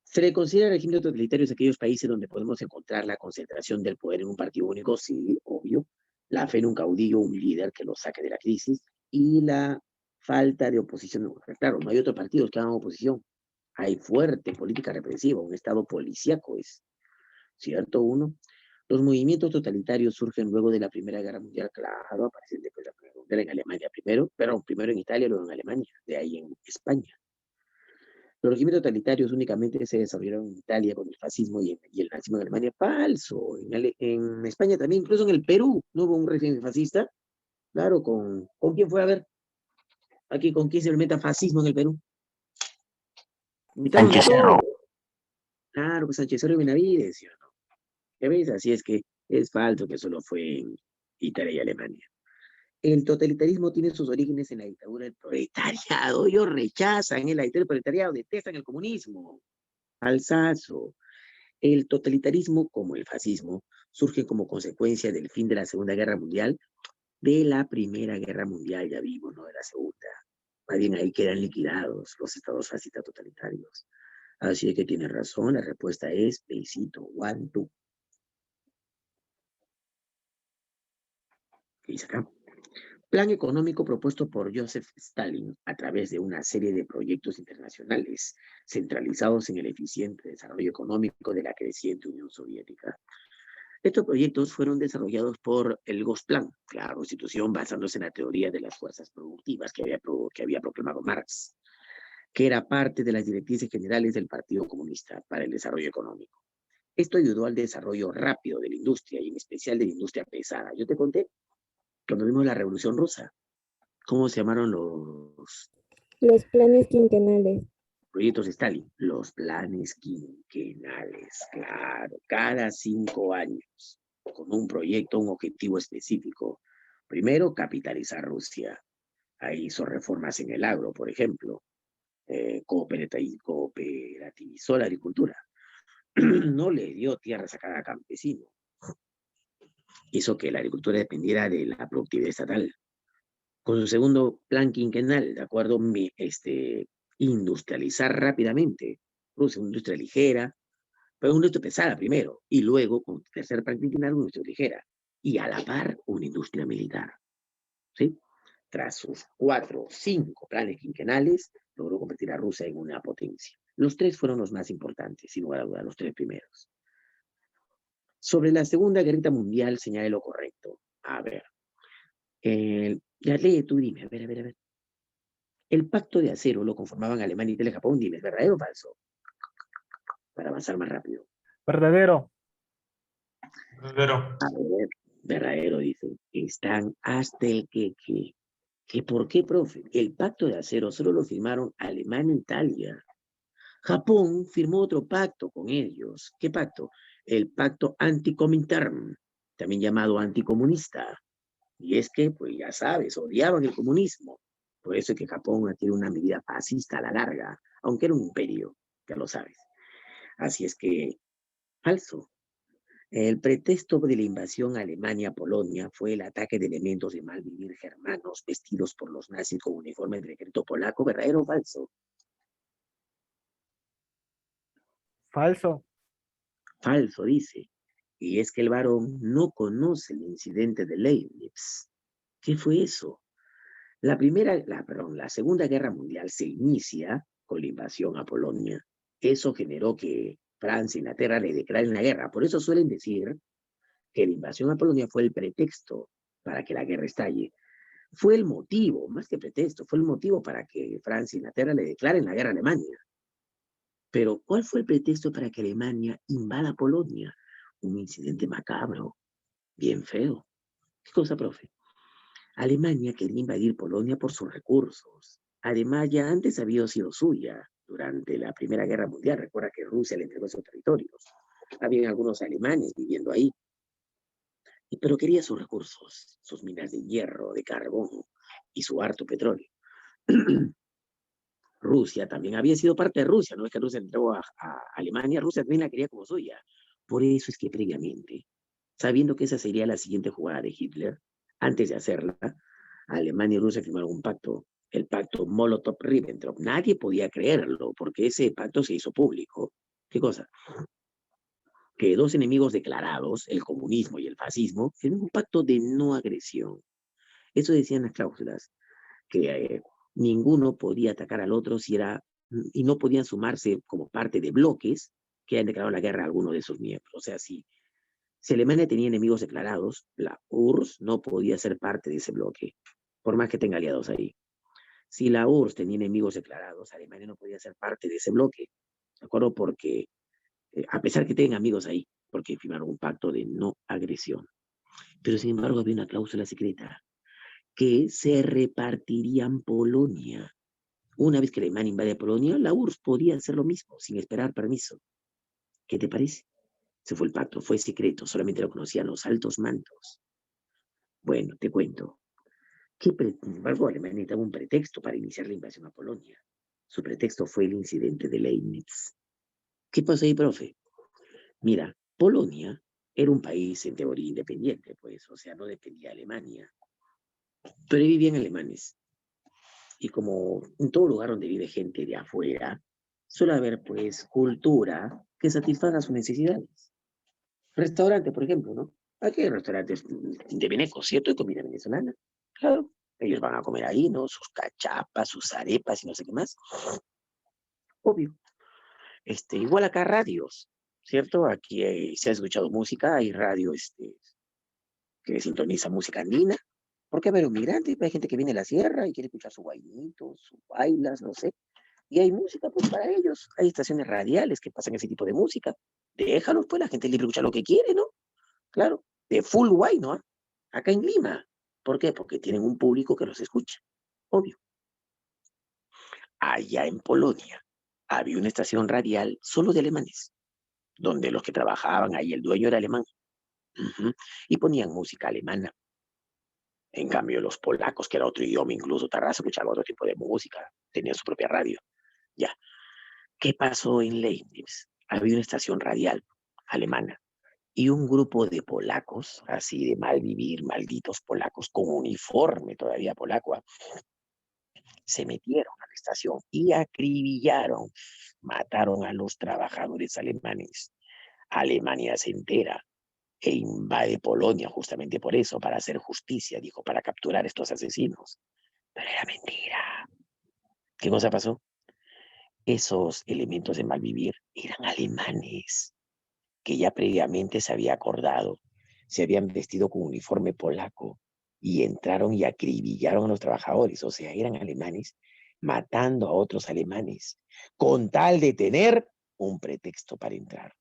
Speaker 1: ¿Se le considera régimen totalitarios aquellos países donde podemos encontrar la concentración del poder en un partido único? Sí, obvio. La fe en un caudillo, un líder que lo saque de la crisis y la falta de oposición. Claro, no hay otros partidos que hagan oposición. Hay fuerte política represiva, un estado policíaco es, ¿cierto? Uno. Los movimientos totalitarios surgen luego de la Primera Guerra Mundial, claro, aparecen después de la Primera Guerra Mundial en Alemania primero, pero primero en Italia, luego en Alemania, de ahí en España. Los regímenes totalitarios únicamente se desarrollaron en Italia con el fascismo y el nazismo en Alemania. Falso. En España también, incluso en el Perú, ¿no hubo un régimen fascista? Claro, ¿con quién fue? A ver, aquí, ¿con quién se implementa fascismo en el Perú? Invitaron de
Speaker 8: Sánchez Cerro.
Speaker 1: todo. Claro, pues Sánchez Cerro y Benavides, ¿sí o no? ¿Ya ves? Así es que es falso que solo fue en Italia y Alemania. El totalitarismo tiene sus orígenes en la dictadura del proletariado. Ellos rechazan la dictadura del proletariado, detestan el comunismo. Falsazo. El totalitarismo, como el fascismo, surge como consecuencia del fin de la Segunda Guerra Mundial, de la Primera Guerra Mundial, ya vimos, no de la Segunda. Más bien ahí quedan liquidados los estados fascistas totalitarios. Así que tiene razón, la respuesta es besito, one, two. ¿Qué dice acá? Plan económico propuesto por Joseph Stalin a través de una serie de proyectos internacionales centralizados en el eficiente desarrollo económico de la creciente Unión Soviética. Estos proyectos fueron desarrollados por el Gosplan, la constitución basándose en la teoría de las fuerzas productivas que había proclamado Marx, que era parte de las directrices generales del Partido Comunista para el desarrollo económico. Esto ayudó al desarrollo rápido de la industria y en especial de la industria pesada. Yo te conté cuando vimos la Revolución Rusa, ¿cómo se llamaron
Speaker 9: Los planes quinquenales.
Speaker 1: proyectos de Stalin? Los planes quinquenales, claro, cada 5 años, con un proyecto, un objetivo específico. Primero, capitalizar Rusia. Ahí hizo reformas en el agro, por ejemplo. Cooperativizó la agricultura. No le dio tierras a cada campesino. Hizo que la agricultura dependiera de la productividad estatal. Con su segundo plan quinquenal, ¿de acuerdo? Industrializar rápidamente. Rusia, una industria ligera, pero una industria pesada primero, y luego, con tercer plan quinquenal, una industria ligera, y a la par, una industria militar. ¿Sí? Tras sus 4 o 5 planes quinquenales, logró convertir a Rusia en una potencia. Los 3 fueron los más importantes, sin lugar a dudas, los 3 primeros. Sobre la Segunda Guerra Mundial, señale lo correcto. A ver, ya lee tú, dime, a ver. El pacto de acero lo conformaban Alemania, Italia y Japón, dime, ¿es verdadero o falso? Para avanzar más rápido.
Speaker 3: Verdadero.
Speaker 4: Verdadero.
Speaker 1: A ver, verdadero, dice. Están hasta el que. ¿Que por qué, profe? El pacto de acero solo lo firmaron Alemania e Italia. Japón firmó otro pacto con ellos. ¿Qué pacto? El pacto anticomintern, también llamado anticomunista. Y es que, pues ya sabes, odiaban el comunismo. Por eso es que Japón adquiere una medida fascista a la larga, aunque era un imperio, ya lo sabes. Así es que, falso. El pretexto de la invasión a Alemania a Polonia fue el ataque de elementos de mal vivir germanos vestidos por los nazis con uniformes del ejército polaco. ¿Verdadero o falso?
Speaker 3: Falso.
Speaker 1: Falso, dice. Y es que el varón no conoce el incidente de Leibniz. ¿Qué fue eso? La Segunda Guerra Mundial se inicia con la invasión a Polonia. Eso generó que Francia e Inglaterra le declaren la guerra. Por eso suelen decir que la invasión a Polonia fue el pretexto para que la guerra estalle. Fue el motivo, más que pretexto, fue el motivo para que Francia e Inglaterra le declaren la guerra a Alemania. Pero, ¿cuál fue el pretexto para que Alemania invada Polonia? Un incidente macabro, bien feo. ¿Qué cosa, profe? Alemania quería invadir Polonia por sus recursos. Además, ya antes había sido suya durante la Primera Guerra Mundial. Recuerda que Rusia le entregó esos territorios. Habían algunos alemanes viviendo ahí. Pero quería sus recursos, sus minas de hierro, de carbón y su harto petróleo. Rusia también había sido parte de Rusia, no es que Rusia entregó a Alemania, Rusia también la quería como suya. Por eso es que previamente, sabiendo que esa sería la siguiente jugada de Hitler, antes de hacerla, Alemania y Rusia firmaron un pacto, el pacto Molotov-Ribbentrop. Nadie podía creerlo, porque ese pacto se hizo público. ¿Qué cosa? Que 2 enemigos declarados, el comunismo y el fascismo, firmaron un pacto de no agresión. Eso decían las cláusulas, que ninguno podía atacar al otro y no podían sumarse como parte de bloques que hayan declarado la guerra a alguno de sus miembros. O sea, si Alemania tenía enemigos declarados, la URSS no podía ser parte de ese bloque, por más que tenga aliados ahí. Si la URSS tenía enemigos declarados, Alemania no podía ser parte de ese bloque, ¿de acuerdo? Porque, a pesar que tengan amigos ahí, porque firmaron un pacto de no agresión. Pero sin embargo había una cláusula secreta, que se repartirían Polonia. Una vez que Alemania invade Polonia, la URSS podía hacer lo mismo, sin esperar permiso. ¿Qué te parece? Ese fue el pacto, fue secreto, solamente lo conocían los altos mandos. Bueno, te cuento. Sin embargo, Alemania necesitaba un pretexto para iniciar la invasión a Polonia. Su pretexto fue el incidente de Leibniz. ¿Qué pasó ahí, profe? Mira, Polonia era un país en teoría independiente, pues, o sea, no dependía de Alemania. Pero ahí vivían alemanes. Y como en todo lugar donde vive gente de afuera, suele haber, pues, cultura que satisfaga sus necesidades. Restaurante, por ejemplo, ¿no? Aquí hay restaurantes de Veneco, ¿cierto? De comida venezolana. Claro, ellos van a comer ahí, ¿no? Sus cachapas, sus arepas y no sé qué más. Obvio. Igual acá radios, ¿cierto? Aquí se ha escuchado música, hay radio que sintoniza música andina. Porque hay un migrante, hay gente que viene a la sierra y quiere escuchar su guainito, sus bailas, no sé. Y hay música pues para ellos. Hay estaciones radiales que pasan ese tipo de música. Déjalos, pues la gente libre escucha lo que quiere, ¿no? Claro, de full guay, ¿no? Acá en Lima. ¿Por qué? Porque tienen un público que los escucha. Obvio. Allá en Polonia había una estación radial solo de alemanes, donde los que trabajaban ahí, el dueño era alemán. Y ponían música alemana. En cambio, los polacos, que era otro idioma, incluso Tarrasa escuchaba otro tipo de música, tenía su propia radio. Ya. ¿Qué pasó en Leibniz? Había una estación radial alemana y un grupo de polacos, así de mal vivir, malditos polacos, con uniforme todavía polaco, se metieron a la estación y acribillaron, mataron a los trabajadores alemanes. Alemania se entera e invade Polonia justamente por eso, para hacer justicia, dijo, para capturar a estos asesinos. Pero era mentira. ¿Qué cosa pasó? Esos elementos de malvivir eran alemanes, que ya previamente se había acordado, se habían vestido con uniforme polaco y entraron y acribillaron a los trabajadores, o sea, eran alemanes matando a otros alemanes, con tal de tener un pretexto para entrar.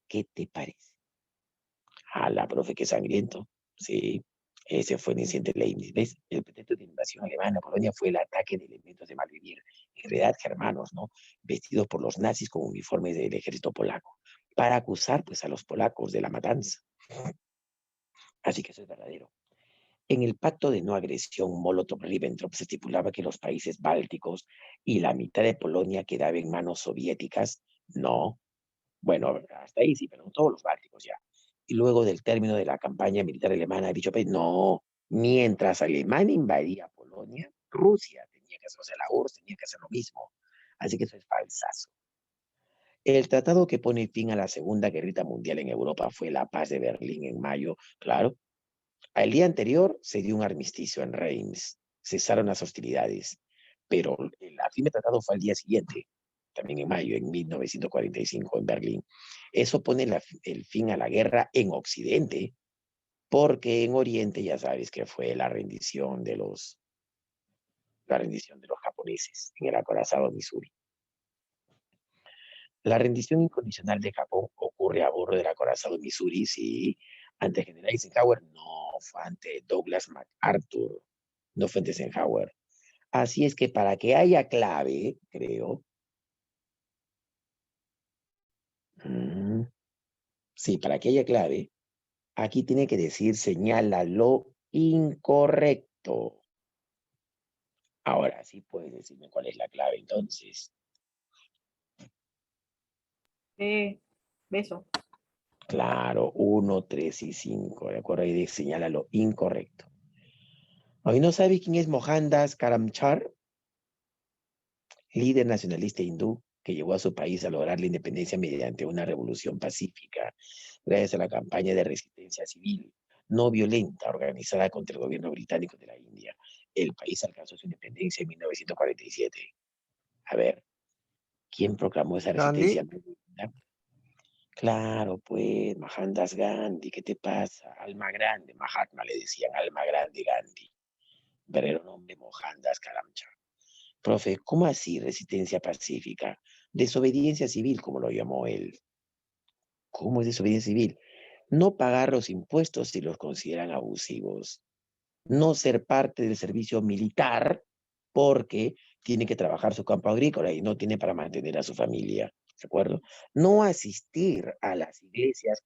Speaker 1: ¿Qué te parece? La profe, qué sangriento. Sí, ese fue el incidente de Leibniz. ¿Ves? El pretexto de invasión alemana a Polonia fue el ataque de elementos de malvivir, en realidad germanos, ¿no? Vestidos por los nazis con uniformes del ejército polaco, para acusar, pues, a los polacos de la matanza. Así que eso es verdadero. En el pacto de no agresión Molotov-Ribbentrop se estipulaba que los países bálticos y la mitad de Polonia quedaba en manos soviéticas. No. Bueno, hasta ahí sí, pero no todos los bálticos ya. Y luego del término de la campaña militar alemana, dicho país, no, mientras Alemania invadía Polonia, Rusia tenía que hacer, o sea, la URSS tenía que hacer lo mismo. Así que eso es falsazo. El tratado que pone fin a la Segunda Guerra Mundial en Europa fue la Paz de Berlín en mayo, claro. Al día anterior se dio un armisticio en Reims, cesaron las hostilidades, pero el firme tratado fue al día siguiente, también en mayo, en 1945, en Berlín. Eso pone el fin a la guerra en Occidente, porque en Oriente ya sabes que fue la rendición de los japoneses en el acorazado Missouri. La rendición incondicional de Japón ocurre a bordo del acorazado Missouri, sí, ante General Eisenhower, no, fue ante Douglas MacArthur, no fue ante Eisenhower. Así es que para que haya clave, creo, sí, para que haya clave, aquí tiene que decir señala lo incorrecto. Ahora sí puedes decirme cuál es la clave entonces.
Speaker 6: Beso.
Speaker 1: Claro, 1, 3 y 5, ¿de acuerdo? Ahí señala lo incorrecto. ¿Hoy no sabe quién es Mohandas Karamchand? Líder nacionalista hindú que llevó a su país a lograr la independencia mediante una revolución pacífica, gracias a la campaña de resistencia civil no violenta organizada contra el gobierno británico de la India. El país alcanzó su independencia en 1947. A ver, ¿quién proclamó esa resistencia? Claro, pues, Mohandas Gandhi, ¿qué te pasa? Alma grande, Mahatma le decían, alma grande Gandhi. Verdadero nombre, Mohandas Karamchand. Profe, ¿cómo así resistencia pacífica? Desobediencia civil, como lo llamó él. ¿Cómo es desobediencia civil? No pagar los impuestos si los consideran abusivos. No ser parte del servicio militar porque tiene que trabajar su campo agrícola y no tiene para mantener a su familia. ¿De acuerdo? No asistir a las iglesias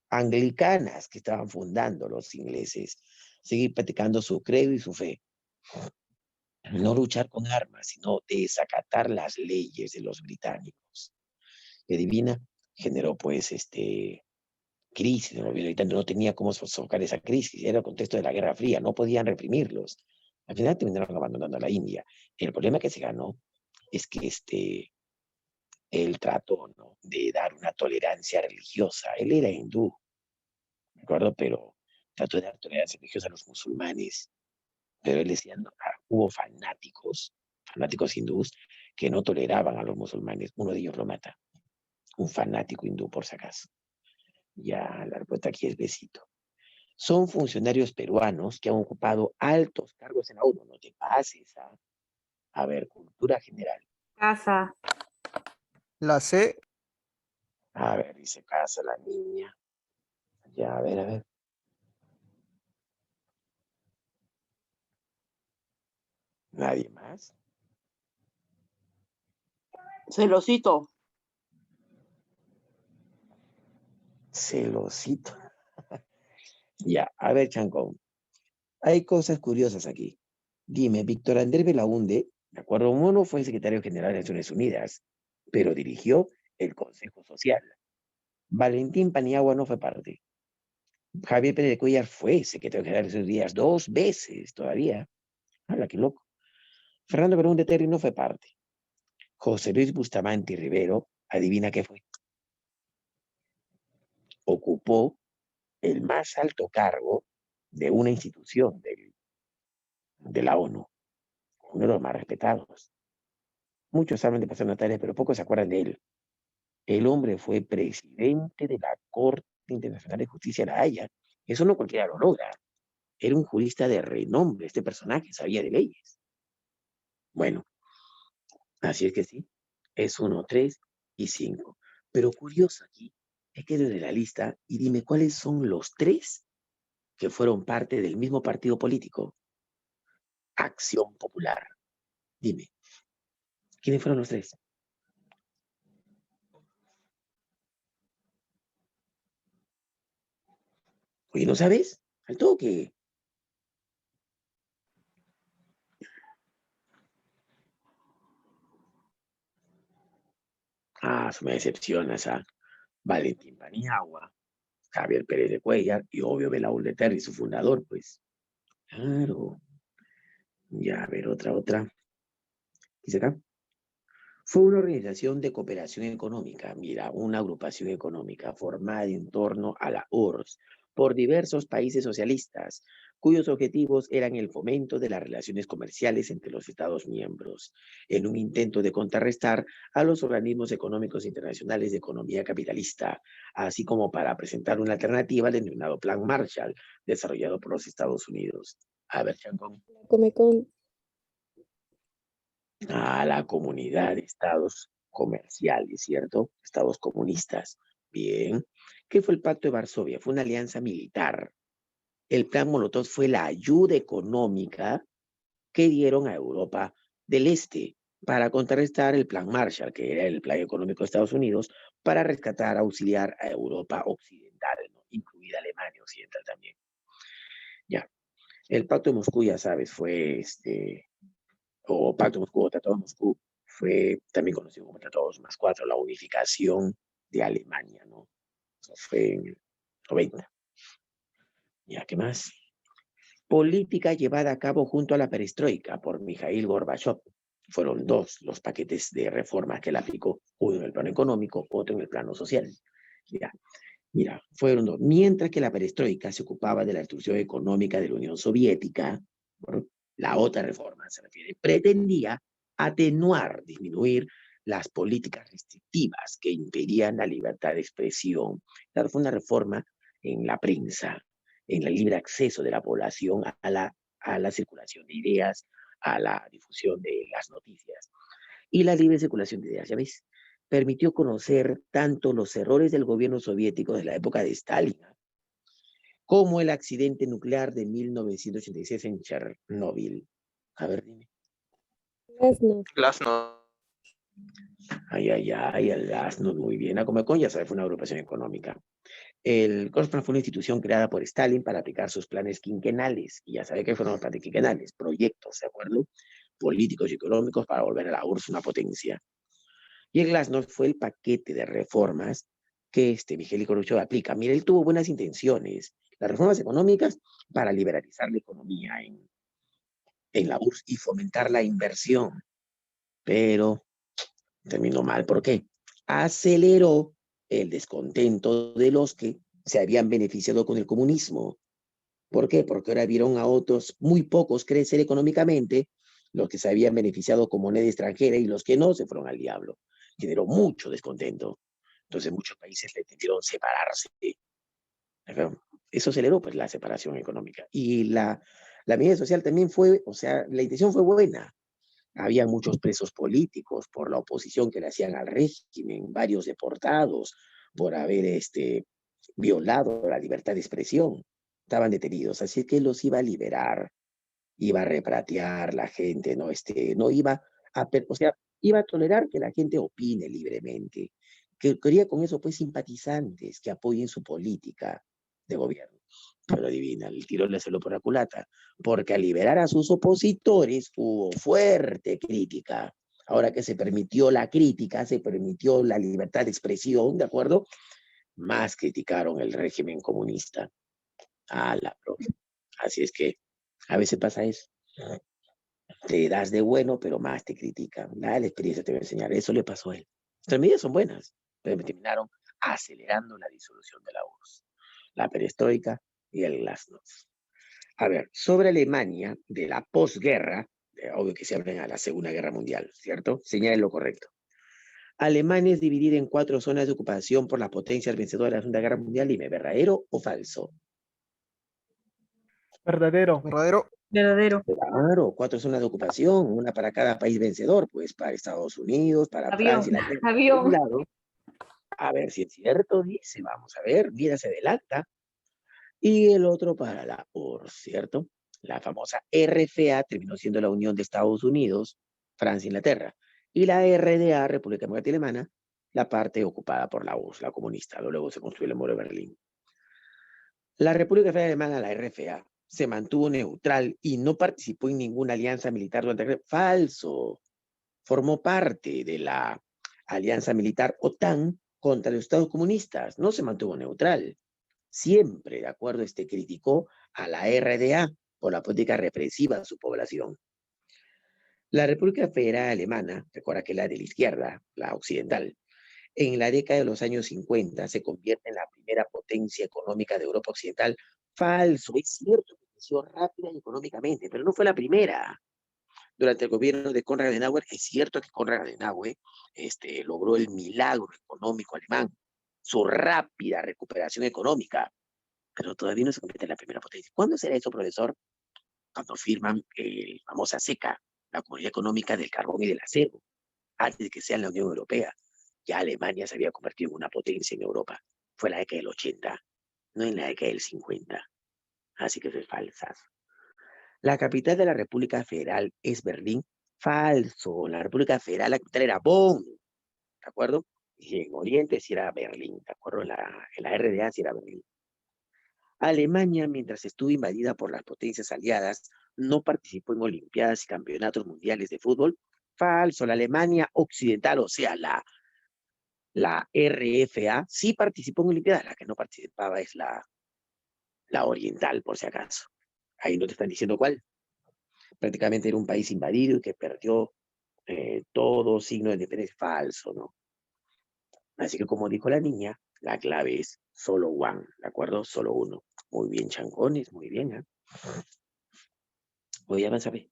Speaker 1: anglicanas que estaban fundando los ingleses. Seguir practicando su credo y su fe. No luchar con armas, sino desacatar las leyes de los británicos. Y adivina, generó pues crisis en los británicos, no tenía cómo sofocar esa crisis, era el contexto de la Guerra Fría, no podían reprimirlos. Al final terminaron abandonando a la India. El problema que se ganó es que él trató, ¿no?, de dar una tolerancia religiosa. Él era hindú, ¿de acuerdo? Pero trató de dar tolerancia religiosa a los musulmanes. Pero él decía, no, hubo fanáticos hindús que no toleraban a los musulmanes. Uno de ellos lo mata. Un fanático hindú, por si acaso. Ya, la respuesta aquí es besito. Son funcionarios peruanos que han ocupado altos cargos en la ONU. No te pases. A ver, cultura general.
Speaker 6: Casa.
Speaker 7: La C.
Speaker 1: A ver, dice casa la niña. Ya, a ver, a ver. ¿Nadie más?
Speaker 2: Celosito.
Speaker 1: Celosito. Ya, a ver, Chancón. Hay cosas curiosas aquí. Dime, Víctor Andrés Belaúnde, de acuerdo, uno fue secretario general de Naciones Unidas, pero dirigió el Consejo Social. Valentín Paniagua no fue parte. Javier Pérez de Cuellar fue secretario general de Naciones Unidas 2 veces todavía. ¡Hala, qué loco! Fernando Belaúnde Terry no fue parte. José Luis Bustamante Rivero, adivina qué fue. Ocupó el más alto cargo de una institución de la ONU, uno de los más respetados. Muchos saben de personas tales, pero pocos se acuerdan de él. El hombre fue presidente de la Corte Internacional de Justicia de La Haya. Eso no cualquiera lo logra. Era un jurista de renombre, este personaje, sabía de leyes. Bueno, así es que sí, es 1, 3 y 5. Pero curioso aquí es que desde la lista, y dime cuáles son los 3 que fueron parte del mismo partido político. Acción Popular. Dime, ¿quiénes fueron los 3? Oye, ¿no sabes? Al toque. Eso me decepcionas, Valentín Paniagua, Javier Pérez de Cuellar y obvio Belaúnde Terry, su fundador, pues. Claro. Ya, a ver, otra. Dice acá. Fue una organización de cooperación económica, mira, una agrupación económica formada en torno a la URSS por diversos países socialistas, cuyos objetivos eran el fomento de las relaciones comerciales entre los Estados miembros, en un intento de contrarrestar a los organismos económicos internacionales de economía capitalista, así como para presentar una alternativa al denominado Plan Marshall, desarrollado por los Estados Unidos. A ver, Chancón.
Speaker 9: Comecon.
Speaker 1: A la comunidad de estados comerciales, ¿cierto? Estados comunistas. Bien. ¿Qué fue el Pacto de Varsovia? Fue una alianza militar. El Plan Molotov fue la ayuda económica que dieron a Europa del Este para contrarrestar el Plan Marshall, que era el plan económico de Estados Unidos, para rescatar, auxiliar a Europa Occidental, ¿no?, incluida Alemania Occidental también. Ya. El Pacto de Moscú, ya sabes, fue o Pacto de Moscú o Tratado de Moscú, fue también conocido como Tratado 2+4, la unificación de Alemania, ¿no? Eso fue en el 90. Ya, ¿qué más? Política llevada a cabo junto a la perestroika por Mikhail Gorbachev. Fueron 2 los paquetes de reformas que él aplicó, uno en el plano económico, otro en el plano social. Ya. Mira, fueron 2. Mientras que la perestroika se ocupaba de la destrucción económica de la Unión Soviética, ¿no?, la otra reforma se refiere, pretendía atenuar, disminuir las políticas restrictivas que impedían la libertad de expresión. Claro, fue una reforma en la prensa, en el libre acceso de la población a la circulación de ideas, a la difusión de las noticias. Y la libre circulación de ideas, ya ves, permitió conocer tanto los errores del gobierno soviético de la época de Stalin, como el accidente nuclear de 1986 en Chernóbil. A ver, dime.
Speaker 9: Glasnost.
Speaker 4: Glasnost.
Speaker 1: El Glasnost, muy bien. Comecon, ya sabes, fue una agrupación económica. El Gosplan fue una institución creada por Stalin para aplicar sus planes quinquenales. Y ya sabe que fueron los planes quinquenales, proyectos, ¿de acuerdo? Políticos y económicos para volver a la URSS una potencia. Y el Glasnost fue el paquete de reformas que Mikhail Gorbachev aplica. Mira, él tuvo buenas intenciones. Las reformas económicas para liberalizar la economía en la URSS y fomentar la inversión. Pero terminó mal. ¿Por qué? Aceleró el descontento de los que se habían beneficiado con el comunismo. ¿Por qué? Porque ahora vieron a otros, muy pocos, crecer económicamente, los que se habían beneficiado con moneda extranjera y los que no se fueron al diablo. Generó mucho descontento. Entonces muchos países le tuvieron separarse. Eso aceleró pues la separación económica. Y la medida social también fue, o sea, la intención fue buena. Había muchos presos políticos por la oposición que le hacían al régimen, varios deportados por haber violado la libertad de expresión. Estaban detenidos, así que los iba a liberar, iba a repatriar la gente, no iba o sea, iba a tolerar que la gente opine libremente, que quería con eso pues simpatizantes que apoyen su política de gobierno. Pero adivina, el tiro le salió por la culata, porque al liberar a sus opositores hubo fuerte crítica. Ahora que se permitió la crítica, se permitió la libertad de expresión, ¿de acuerdo? Más criticaron el régimen comunista. A la propia. Así es que a veces pasa eso. Te das de bueno, pero más te critican. La experiencia te va a enseñar. Eso le pasó a él. Las medidas son buenas, pero terminaron acelerando la disolución de la URSS. La perestroika y el glasnost. A ver, sobre Alemania de la posguerra, obvio que se habla a la Segunda Guerra Mundial, ¿cierto? Señalen lo correcto. Alemania es dividida en 4 zonas de ocupación por las potencias vencedoras de la Segunda Guerra Mundial. Dime, ¿verdadero o falso?
Speaker 3: Verdadero.
Speaker 7: Verdadero.
Speaker 6: Verdadero.
Speaker 1: Claro, 4 zonas de ocupación, una para cada país vencedor, pues para Estados Unidos, para
Speaker 6: Avión.
Speaker 1: Francia, Inglaterra, por un
Speaker 6: Avión.
Speaker 1: lado. A ver si es cierto, dice, vamos a ver, mira, se adelanta. Y el otro para la URSS, ¿cierto? La famosa RFA terminó siendo la unión de Estados Unidos, Francia e Inglaterra. Y la RDA, República Democrática Alemana, la parte ocupada por la URSS, la comunista. Luego se construyó el muro de Berlín. La República Federal Alemana, la RFA, se mantuvo neutral y no participó en ninguna alianza militar durante la guerra. Falso. Formó parte de la alianza militar OTAN contra los estados comunistas. No se mantuvo neutral. Siempre, de acuerdo, criticó a la RDA por la política represiva de su población. La República Federal Alemana, recuerda que la de la izquierda, la occidental, en la década de los años 50 se convierte en la primera potencia económica de Europa Occidental. Falso, es cierto que creció rápida y económicamente, pero no fue la primera. Durante el gobierno de Konrad Adenauer, es cierto que Konrad Adenauer logró el milagro económico alemán, su rápida recuperación económica, pero todavía no se convierte en la primera potencia. ¿Cuándo será eso, profesor? Cuando firman la famosa CECA, la Comunidad Económica del Carbón y del Acero, antes de que sea la Unión Europea. Ya Alemania se había convertido en una potencia en Europa. Fue la década del 80, no en la década del 50. Así que eso es falsazo. La capital de la República Federal es Berlín. Falso. La República Federal, la capital era Bonn. ¿De acuerdo? Y en Oriente sí era Berlín. ¿De acuerdo? En la RDA sí era Berlín. Alemania, mientras estuvo invadida por las potencias aliadas, no participó en olimpiadas y campeonatos mundiales de fútbol. Falso. La Alemania occidental, o sea, la RFA, sí participó en olimpiadas. La que no participaba es la oriental, por si acaso. Ahí no te están diciendo cuál. Prácticamente era un país invadido y que perdió todo signo de independencia. Falso, ¿no? Así que como dijo la niña, la clave es solo one, ¿de acuerdo? Solo uno. Muy bien, chancones, muy bien, ¿eh? Hoy ya vas a ver.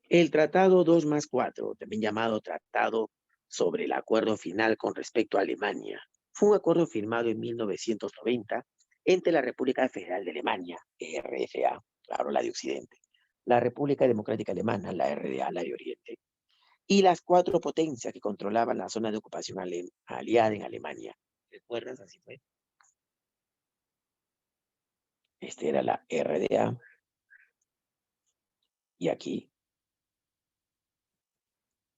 Speaker 1: El Tratado 2+4, también llamado Tratado sobre el Acuerdo Final con respecto a Alemania, fue un acuerdo firmado en 1990 entre la República Federal de Alemania, RFA, claro, la de Occidente, la República Democrática Alemana, la RDA, la de Oriente, y las 4 potencias que controlaban la zona de ocupación aliada en Alemania. ¿Recuerdas? Así fue. Este era la RDA. Y aquí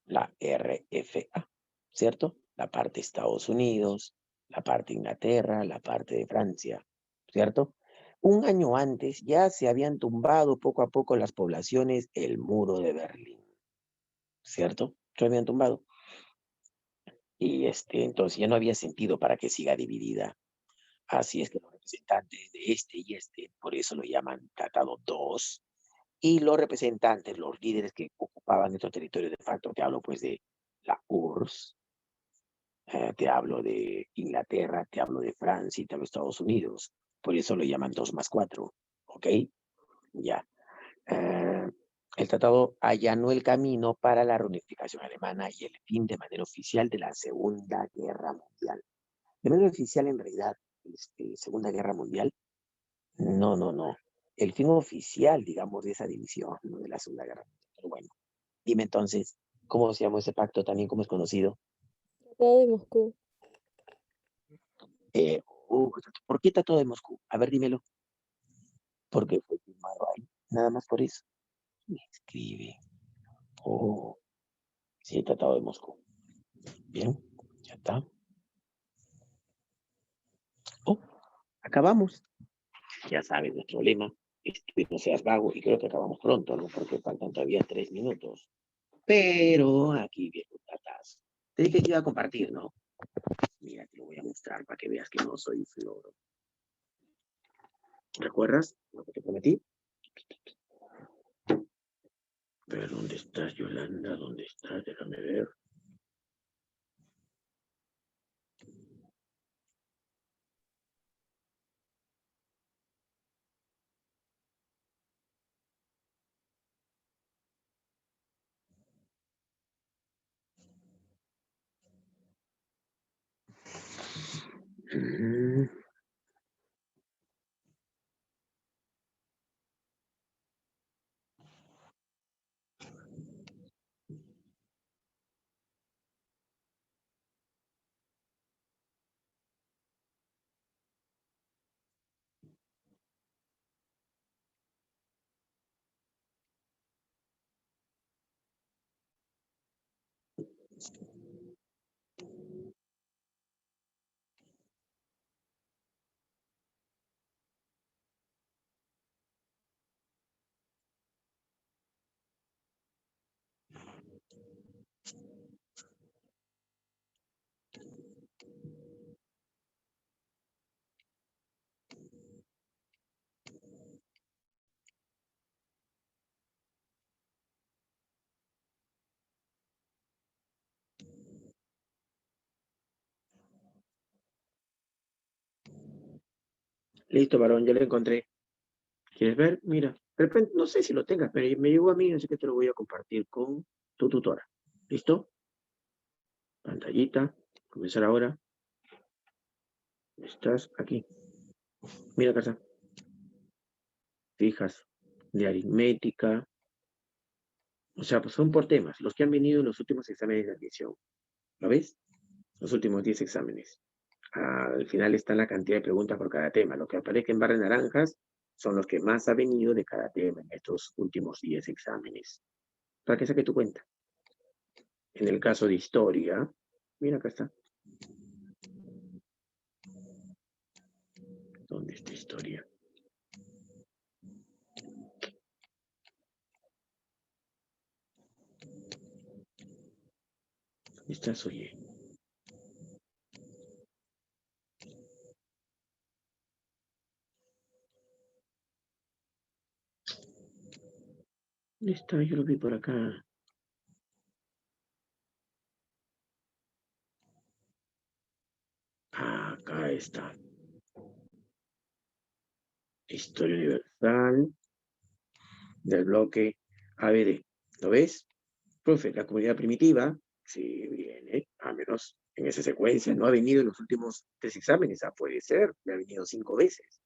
Speaker 1: la RFA, ¿cierto? La parte de Estados Unidos, la parte de Inglaterra, la parte de Francia, ¿cierto? Un año antes ya se habían tumbado poco a poco las poblaciones el muro de Berlín, ¿cierto? Se habían tumbado. Y entonces ya no había sentido para que siga dividida. Así es que los representantes de este y este, por eso lo llaman Tratado 2, y los representantes, los líderes que ocupaban estos territorios de facto, te hablo pues de la URSS, te hablo de Inglaterra, te hablo de Francia y te hablo de Estados Unidos. Por eso lo llaman 2+4, ¿ok? Ya. El tratado allanó el camino para la reunificación alemana y el fin de manera oficial de la Segunda Guerra Mundial. De manera oficial, en realidad, Segunda Guerra Mundial, no. El fin oficial, digamos, de esa división, ¿no? De la Segunda Guerra Mundial. Pero bueno, dime entonces, ¿cómo se llama ese pacto también? ¿Cómo es conocido?
Speaker 9: Tratado de Moscú.
Speaker 1: ¿Por qué Tratado de Moscú? A ver, dímelo. Porque fue firmado ahí. Nada más por eso. Me escribe. Sí, Tratado de Moscú. Bien, ya está. Acabamos. Ya sabes nuestro lema. No seas vago, y creo que acabamos pronto, ¿no? Porque faltan todavía 3 minutos. Pero aquí viene un datazo. Te dije que iba a compartir, ¿no? Mira, te lo voy a mostrar para que veas que no soy floro. ¿Recuerdas lo que te prometí? Pero ¿dónde estás, Yolanda? ¿Dónde estás? Déjame ver. Listo, varón, ya lo encontré. ¿Quieres ver? Mira, de repente, no sé si lo tengas, pero me llegó a mí, así que te lo voy a compartir con tu tutora. ¿Listo? Pantallita. Comenzar ahora. Estás aquí. Mira acá está. Fijas de aritmética. O sea, pues son por temas, los que han venido en los últimos exámenes de admisión. ¿Lo ves? Los últimos 10 exámenes. Al final está la cantidad de preguntas por cada tema. Lo que aparece en barras naranjas son los que más ha venido de cada tema en estos últimos 10 exámenes. Para que saque tu cuenta. En el caso de historia, mira acá está. ¿Dónde está historia? ¿Dónde estás, oye? ¿Dónde está? Yo lo vi por acá. Acá está. Historia universal del bloque ABD. ¿Lo ves? Profe, la comunidad primitiva, sí viene, al menos en esa secuencia, no ha venido en los últimos 3 exámenes, puede ser, me ha venido 5 veces.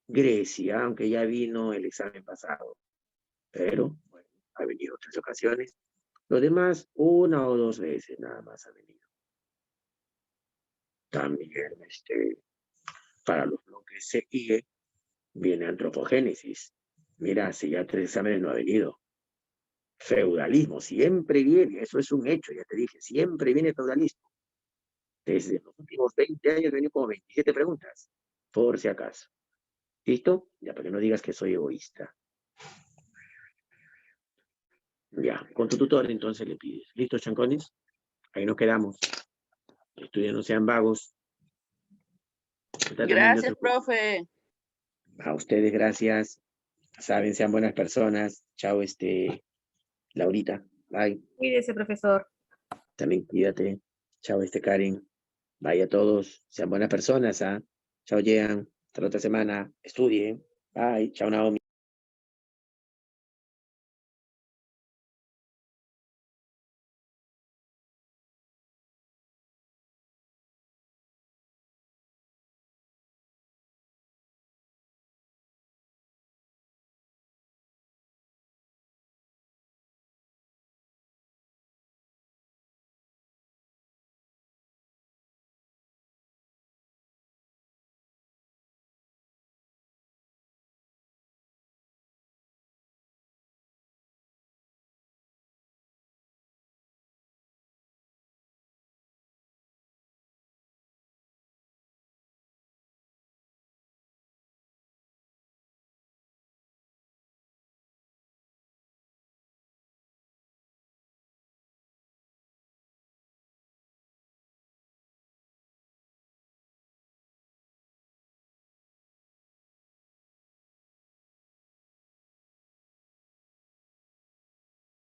Speaker 1: Grecia, aunque ya vino el examen pasado, pero bueno, ha venido 3 ocasiones. Los demás, 1 o 2 veces nada más ha venido. También, para los bloques C y E, viene antropogénesis. Mira, hace ya 3 exámenes no ha venido. Feudalismo, siempre viene, eso es un hecho, ya te dije, siempre viene feudalismo. Desde los últimos 20 años venido como 27 preguntas, por si acaso. ¿Listo? Ya para que no digas que soy egoísta. Ya, con tu tutor entonces le pides. ¿Listo, chancones? Ahí nos quedamos. Estudios no sean vagos.
Speaker 5: Gracias, profe.
Speaker 1: A ustedes, gracias. Saben, sean buenas personas. Chao, Laurita. Bye.
Speaker 6: Cuídese, profesor.
Speaker 1: También cuídate. Chao, Karen. Bye a todos. Sean buenas personas, ¿ah? Chao, Jean. Hasta la otra semana. Estudien. Bye. Chao, Naomi.